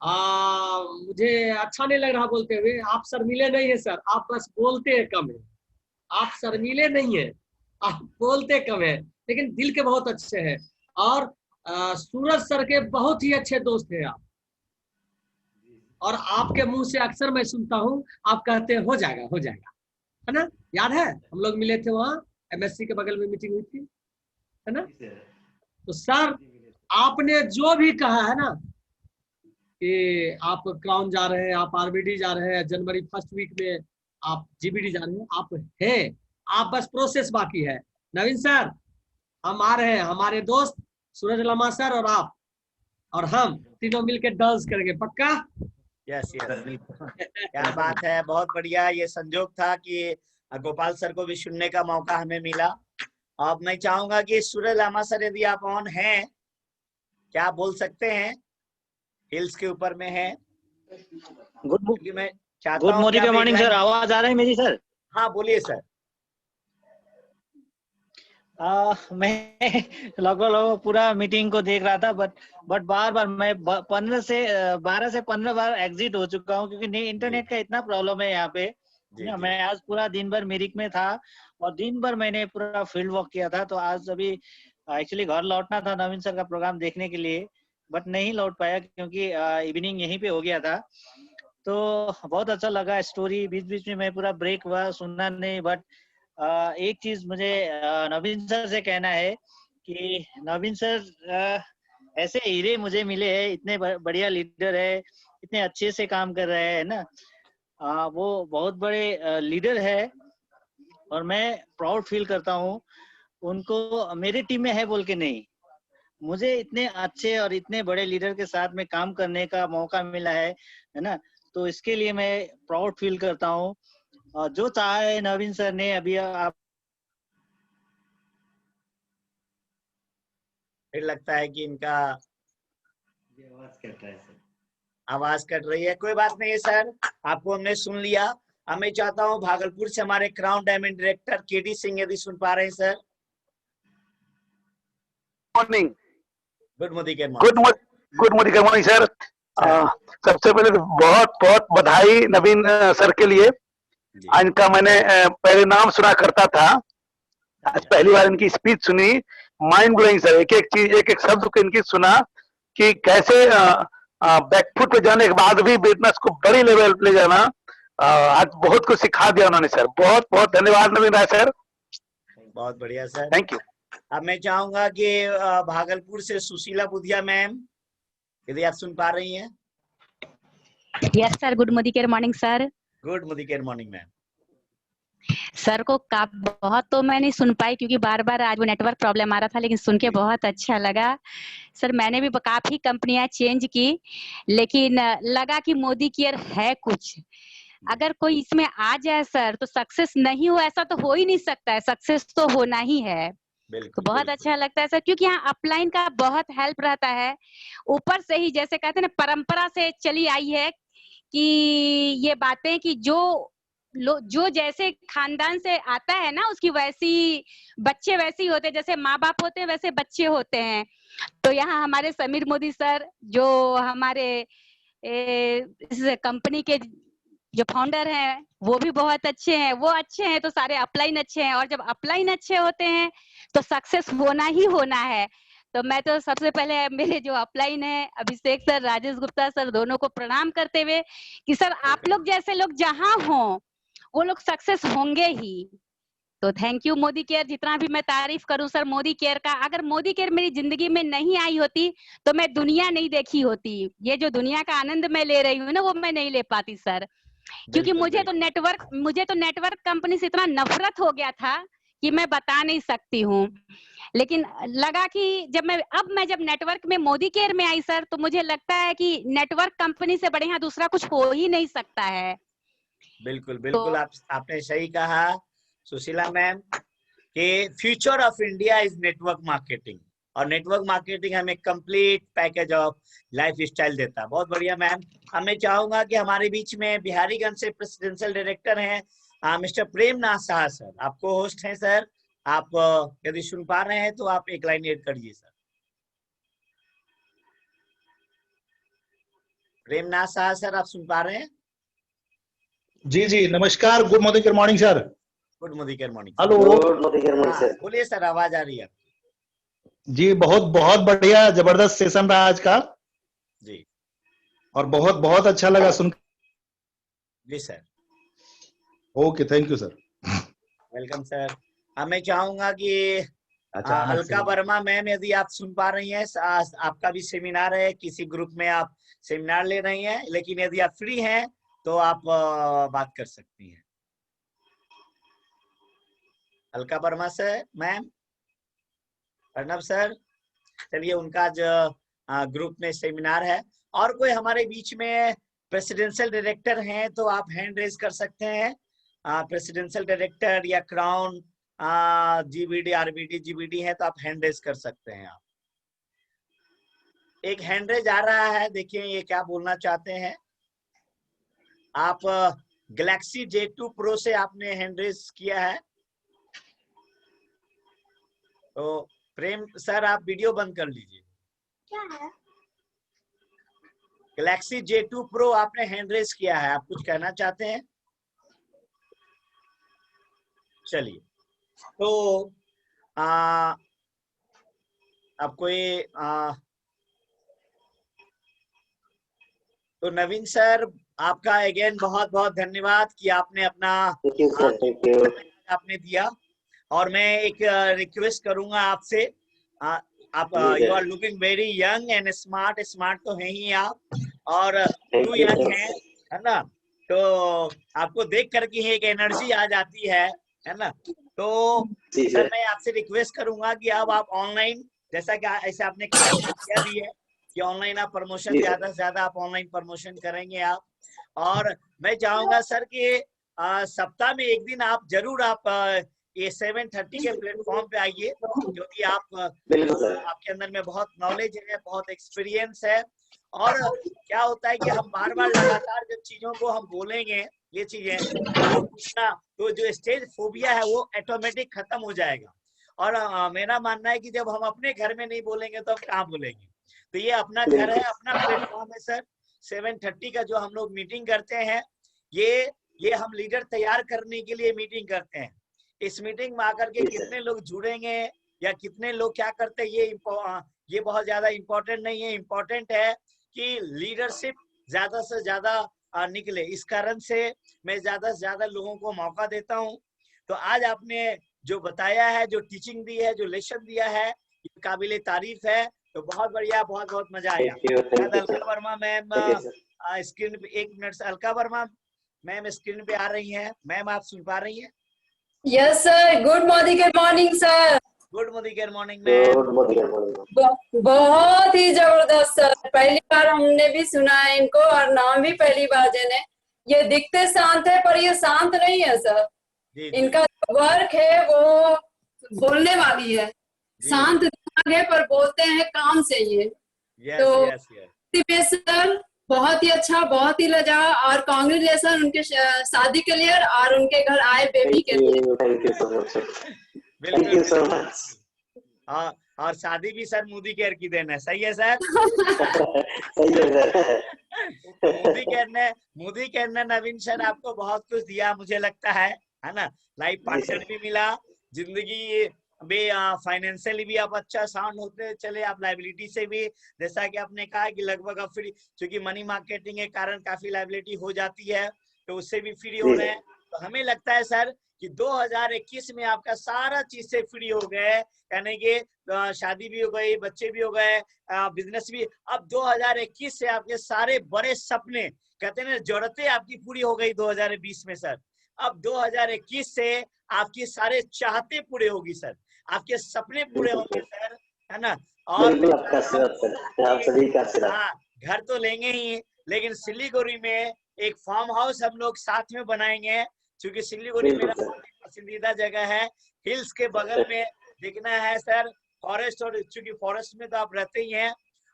मुझे अच्छा नहीं लग रहा बोलते हुए, आप सर मिले नहीं है सर, आप बस बोलते हैं कम है। आप सर मिले नहीं है, आप बोलते कम है, लेकिन दिल के बहुत अच्छे हैं। और सूरज सर के बहुत ही अच्छे दोस्त हैं आप। और आपके मुंह से अक्सर मैं सुनता हूँ, आप कहते हैं हो जाएगा, है ना? याद है हम लोग मिले थे वहाँ, एमएससी के बगल में मीटिंग हुई थी, है ना? तो सर आपने जो भी कहा है ना कि आप क्राउन जा रहे हैं, आप आरबीडी जा रहे हैं, जनवरी फर्स्ट वीक में आप जीबीडी जा रहे हैं, आप हैं, आप बस प्रोसेस बाकी है। नवीन सर हम आ रहे हैं, हमारे दोस्त सूरज लामा सर और आप और हम तीनों मिलके डांस करेंगे, पक्का? यस यस, क्या बात है, बहुत बढ़िया। ये संजोग था कि गोपाल सर को भी सुनने का मौका हमें मिला। अब मैं चाहूंगा कि सूरज लामा सर यदि आप ऑन हैं, क्या आप बोल सकते हैं? हिल्स के ऊपर में है। गुड मॉर्निंग सर, आवाज आ रही है मेरी सर? हाँ बोलिए सर। मैं लगभग पूरा मीटिंग को देख रहा था, बट बार बार मैं 12 से 15 बार एग्जिट हो चुका हूँ, क्योंकि इंटरनेट का इतना प्रॉब्लम है यहाँ पे। मैं आज पूरा दिन भर मिरिक में था और दिन भर मैंने पूरा फील्ड वर्क किया था। तो आज अभी एक्चुअली घर लौटना था नवीन सर का प्रोग्राम देखने के लिए, बट नहीं लौट पाया क्योंकि इवनिंग यहीं पे हो गया था। तो बहुत अच्छा लगा स्टोरी, बीच बीच में मैं पूरा ब्रेक हुआ, सुनना नहीं। बट एक चीज मुझे नवीन सर से कहना है कि नवीन सर ऐसे हीरे मुझे मिले हैं, इतने बढ़िया लीडर है, इतने अच्छे से काम कर रहे हैं ना। वो बहुत बड़े लीडर है और मैं प्राउड फील करता हूँ उनको मेरे टीम में है बोल के नहीं। मुझे इतने अच्छे और इतने बड़े लीडर के साथ में काम करने का मौका मिला है ना। तो इसके लिए मैं प्राउड फील करता हूँ। जो चाहा है नवीन सर ने, अभी आप फिर लगता है कि इनका आवाज कट रहा है सर। आवाज कट रही है। कोई बात नहीं है सर, आपको हमने सुन लिया। अब मैं चाहता हूँ भागलपुर से हमारे crown diamond director KD Singh यदि सुन पा रहे हैं sir. Morning. Good morning sir. सबसे पहले तो बहुत बहुत बधाई नवीन सर के लिए। इनका मैंने पहले नाम सुना करता था, आज पहली बार इनकी स्पीच सुनी। माइंड ब्लोइंग सर, एक एक चीज, एक एक शब्द को इनकी सुना कि कैसे बैकफुट पे जाने के बाद भी बिजनेस को बड़ी लेवल पे ले जाना। आज बहुत कुछ सिखा दिया उन्होंने सर। बहुत बहुत धन्यवाद नवीन राय सर। बहुत बढ़िया सर, थैंक यू। अब मैं चाहूंगा कि भागलपुर से सुशीला बुधिया मैम, यदि आप सुन पा रही हैं। Yes sir, good morning sir. Good morning ma'am. Sir को बहुत तो मैं नहीं सुन पाई क्योंकि बार बार आज वो नेटवर्क प्रॉब्लम आ रहा था, लेकिन सुन के बहुत अच्छा लगा सर। मैंने भी काफी कंपनियां चेंज की, लेकिन लगा कि मोदी केयर है कुछ। अगर कोई इसमें आ जाए सर तो सक्सेस नहीं हो ऐसा तो हो ही नहीं सकता है, सक्सेस तो होना ही है। तो बहुत अच्छा लगता है सर, क्योंकि यहाँ अपलाइन का बहुत हेल्प रहता है। ऊपर से ही जैसे कहते हैं ना, परंपरा से चली आई है कि ये बातें कि जो जैसे खानदान से आता है ना, उसकी वैसी बच्चे वैसे ही होते हैं, जैसे माँ बाप होते हैं वैसे बच्चे होते हैं। तो यहाँ हमारे समीर मोदी सर जो हमारे इस कंपनी के जो फाउंडर हैं वो भी बहुत अच्छे हैं। वो अच्छे हैं तो सारे अपलाइन अच्छे हैं, और जब अपलाइन अच्छे होते हैं तो सक्सेस होना ही होना है। तो मैं तो सबसे पहले मेरे जो अपलाइन है अभिषेक सर, राजेश गुप्ता सर, दोनों को प्रणाम करते हुए कि सर आप लोग जैसे लोग जहां हों वो लोग सक्सेस होंगे ही। तो थैंक यू मोदी केयर। जितना भी मैं तारीफ करूं सर मोदी केयर का, अगर मोदी केयर मेरी जिंदगी में नहीं आई होती तो मैं दुनिया नहीं देखी होती। ये जो दुनिया का आनंद मैं ले रही हूँ ना, वो मैं नहीं ले पाती सर, क्योंकि मुझे तो नेटवर्क कंपनी से इतना नफरत हो गया था कि मैं बता नहीं सकती हूँ। लेकिन लगा कि जब नेटवर्क में मोदी केयर में आई सर, तो मुझे लगता है कि नेटवर्क कंपनी से बढ़िया दूसरा कुछ हो ही नहीं सकता है। बिल्कुल बिल्कुल, आपने सही कहा सुशीला मैम कि future of India is network marketing, और नेटवर्क मार्केटिंग हमें complete package of life style देता है। बहुत बढ़िया मैम। मैं चाहूंगा कि हमारे बीच में बिहारीगंज से प्रेसिडेंशियल डायरेक्टर हैं मिस्टर प्रेमनाथ साहा सर, आपको होस्ट हैं सर। आप यदि सुन पा रहे हैं तो आप एक लाइन ऐड करिए सर। प्रेमनाथ साहा सर, आप सुन पा रहे हैं? जी जी, नमस्कार। Good morning sir. Good morning. Hello, good morning sir. बोलिए सर, आवाज आ रही है जी। बहुत बहुत बढ़िया, जबरदस्त सेशन रहा आज का जी, और बहुत बहुत अच्छा लगा सुन जी sir. Okay, thank you sir. Welcome sir. मैं चाहूंगा कि अलका वर्मा मैम, यदि आप सुन पा रही हैं, आपका भी सेमिनार है, किसी ग्रुप में आप सेमिनार ले रही हैं, लेकिन यदि आप फ्री हैं तो आप बात कर सकती हैं। Alka Verma sir, ma'am, Arnab sir, चलिए उनका जो ग्रुप में सेमिनार है। और कोई हमारे बीच में प्रेसिडेंशियल डायरेक्टर हैं तो आप हैंड रेज कर सकते हैं। प्रेसिडेंशियल डायरेक्टर या क्राउन जीबीडी, आरबीडी, जीबीडी है तो आप हैंड रेज कर सकते हैं। आप एक हैंड रेज आ रहा है, देखिए ये क्या बोलना चाहते हैं। आप गैलेक्सी J2 Pro से आपने हैंड रेज किया है। तो प्रेम सर आप वीडियो बंद कर लीजिए। क्या है? गैलेक्सी J2 Pro आपने हैंड रेस किया है, आप कुछ कहना चाहते हैं? चलिए, तो आपको ये तो नवीन सर आपका अगेन बहुत बहुत धन्यवाद कि आपने अपना आपने दिया। और मैं एक रिक्वेस्ट करूंगा आपसे, आप you are looking very young and smart. Smart तो है ही आप, और टू यंग है ना, तो आपको देख करके ही एक एनर्जी आ जाती है ना। तो सर मैं आपसे रिक्वेस्ट करूंगा कि अब आप ऑनलाइन, जैसा कि ऐसे आपने किया भी है कि ऑनलाइन आप प्रमोशन ज्यादा से ज्यादा आप ऑनलाइन प्रमोशन करेंगे आप। और मैं चाहूंगा सर कि सप्ताह में एक दिन आप जरूर आप ये 7:30 के प्लेटफॉर्म पे आइए, क्योंकि आप आपके अंदर में बहुत नॉलेज है, बहुत एक्सपीरियंस है। और क्या होता है कि हम बार बार लगातार जब चीजों को हम बोलेंगे ये चीजें, तो जो स्टेज फोबिया है वो ऑटोमेटिक खत्म हो जाएगा। और मेरा मानना है कि जब हम अपने घर में नहीं बोलेंगे तो हम कहाँ बोलेंगे। तो ये अपना घर है, अपना प्लेटफॉर्म है सर। 7:30 का जो हम लोग मीटिंग करते हैं, ये हम लीडर तैयार करने के लिए मीटिंग करते हैं। इस मीटिंग में आकर के कितने लोग जुड़ेंगे या कितने लोग क्या करते हैं ये बहुत ज्यादा इम्पोर्टेंट नहीं है। इम्पोर्टेंट है कि लीडरशिप ज्यादा से ज्यादा निकले। इस कारण से मैं ज्यादा से ज्यादा लोगों को मौका देता हूँ। तो आज आपने जो बताया है, जो टीचिंग दी है, जो लेसन दिया है, ये काबिले तारीफ है। तो बहुत बढ़िया, बहुत बहुत मजा आया। अलका वर्मा मैम स्क्रीन पे, 1 मिनट से अलका वर्मा मैम स्क्रीन पे आ रही हैं। मैम आप सुन पा रही हैं? Yes sir, good morning sir. Good morning ma'am. बहुत ही जबरदस्त सर, पहली बार हमने भी सुना है इनको और नाम भी पहली बार जाने। ये दिखते शांत है पर ये शांत नहीं है सर। इनका वर्क है वो बोलने वाली है, शांत दिमाग है पर बोलते हैं काम से ये। तो सर बहुत ही अच्छा, बहुत ही लजा, और कांग्रेचुलेशन उनके शादी के लिए और उनके घर आए बेबी के लिए। Thank you so much. और शादी भी सर मोदी केयर की देन है। सही है सर? सही है सर। मोदी केयर ने नवीन सर आपको बहुत कुछ दिया मुझे लगता है ना। लाइफ पार्टनर भी मिला, जिंदगी भी फाइनेंशियली भी आप अच्छा साउंड होते चले, आप लाइबिलिटी से भी, जैसा कि आपने कहा कि लगभग अब फ्री, क्योंकि मनी मार्केटिंग के कारण काफी लाइबिलिटी हो जाती है, तो उससे भी फ्री हो रहे हैं। तो हमें लगता है सर कि 2021 में आपका सारा चीज से फ्री हो गए, यानी कि शादी भी हो गई, बच्चे भी हो गए, बिजनेस भी। अब 2021 से आपके सारे बड़े सपने, कहते हैं ना, जरूरतें आपकी पूरी हो गई 2020 में सर। अब 2021 से आपकी सारे चाहते पूरे होगी सर, आपके सपने पूरे होंगे सर, है ना। और आप सभी का घर तो लेंगे ही, लेकिन सिलीगुड़ी में एक फार्म हाउस हम लोग साथ में बनाएंगे, क्योंकि सिलीगुड़ी मेरा पसंदीदा जगह है। हिल्स के बगल में देखना है सर, फॉरेस्ट, और चूंकि फॉरेस्ट में तो आप रहते ही हैं।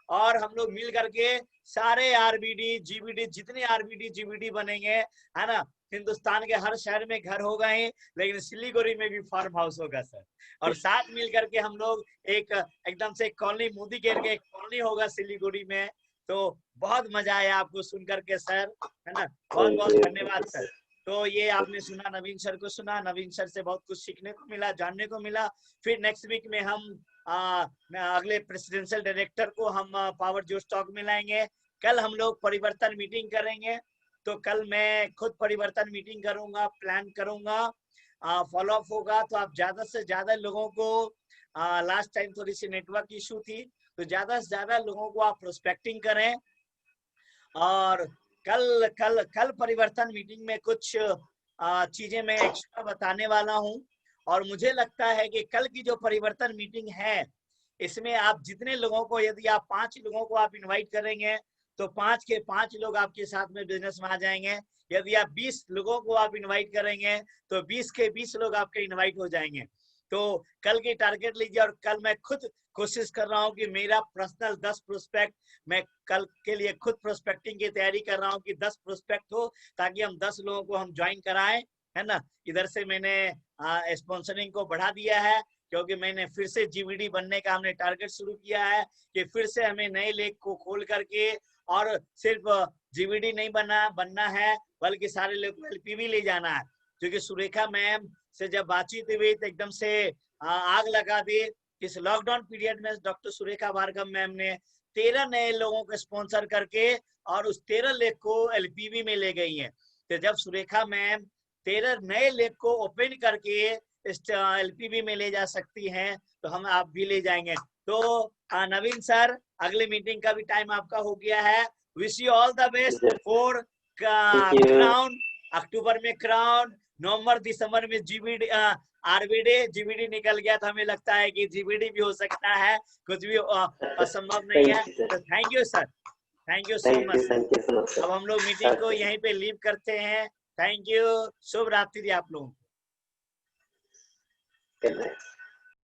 और हम लोग मिल करके सारे आरबीडी जीबीडी, जितने आरबीडी जीबीडी बनेंगे, है ना, हिंदुस्तान के हर शहर में घर होगा ही, लेकिन सिलीगुड़ी में भी फार्म हाउस होगा सर। और साथ मिल करके हम लोग एक एकदम से कॉलोनी, मोदी केयर के एक कॉलोनी होगा सिलीगुड़ी में। तो बहुत मजा आया आपको सुन करके सर, है ना। बहुत बहुत धन्यवाद सर। तो ये आपने सुना, नवीन सर को सुना, नवीन सर से बहुत कुछ सीखने को मिला, जानने को मिला। फिर नेक्स्ट वीक में हम अगले प्रेसिडेंशियल डायरेक्टर को हम पावर जोश टॉक में लाएंगे। कल हम लोग परिवर्तन मीटिंग करेंगे, तो कल मैं खुद परिवर्तन मीटिंग करूंगा, प्लान करूंगा, फॉलो अप होगा। तो आप ज्यादा से ज्यादा लोगों को, लास्ट टाइम थोड़ी सी नेटवर्क इशू थी, तो ज्यादा से ज्यादा लोगों को आप प्रोस्पेक्टिंग करें। और कल परिवर्तन मीटिंग में कुछ चीजें मैं एक्स्ट्रा बताने वाला हूं। और मुझे लगता है कि कल की जो परिवर्तन मीटिंग है, इसमें आप जितने लोगों को, यदि आप 5 लोगों को आप इनवाइट करेंगे तो 5 के 5 लोग आपके साथ में बिजनेस में आ जाएंगे। यदि आप 20 लोगों को आप इनवाइट करेंगे तो 20 के 20 लोग आपके इनवाइट हो जाएंगे। तो कल की टारगेट लीजिए। और कल मैं खुद कोशिश कर रहा हूं कि मेरा पर्सनल 10 प्रोस्पेक्ट, मैं कल के लिए खुद प्रोस्पेक्टिंग की तैयारी कर रहा हूं कि 10 प्रोस्पेक्ट हो, ताकि हम 10 लोगों को हम ज्वाइन कराएं, है ना। इधर से मैंने स्पॉन्सरिंग को बढ़ा दिया है, क्योंकि मैंने फिर से जीवीडी बनने का हमने टारगेट शुरू किया है कि फिर से हमें नए लेख को खोल करके, और सिर्फ जीवीडी नहीं बनना है बल्कि सारे लोग को एलपीवी ले जाना है। क्योंकि सुरेखा मैम से जब बातचीत हुई तो एकदम से आग लगा दी। इस लॉकडाउन पीरियड में डॉक्टर सुरेखा भार्गव मैम ने 13 नए लोगों को स्पॉन्सर करके और उस 13 लेख को एलपीवी में ले गई हैं। तो जब सुरेखा मैम 13 नए लेख को ओपन करके इस एलपीवी में ले जा सकती हैं तो हम आप भी ले जाएंगे। तो नवीन सर, अगले मीटिंग का भी टाइम आपका हो गया है। Wish you all the best for crown. अक्टूबर में क्राउन, नवंबर दिसंबर में जीवीडी, जीवीडी निकल गया तो हमें लगता है कि जीवीडी भी हो सकता है, कुछ भी असंभव नहीं है। तो thank you sir, thank you so much. अब हम लोग मीटिंग को यहीं पे लीव करते हैं। थैंक यू, शुभ रात्रि आप लोगों को।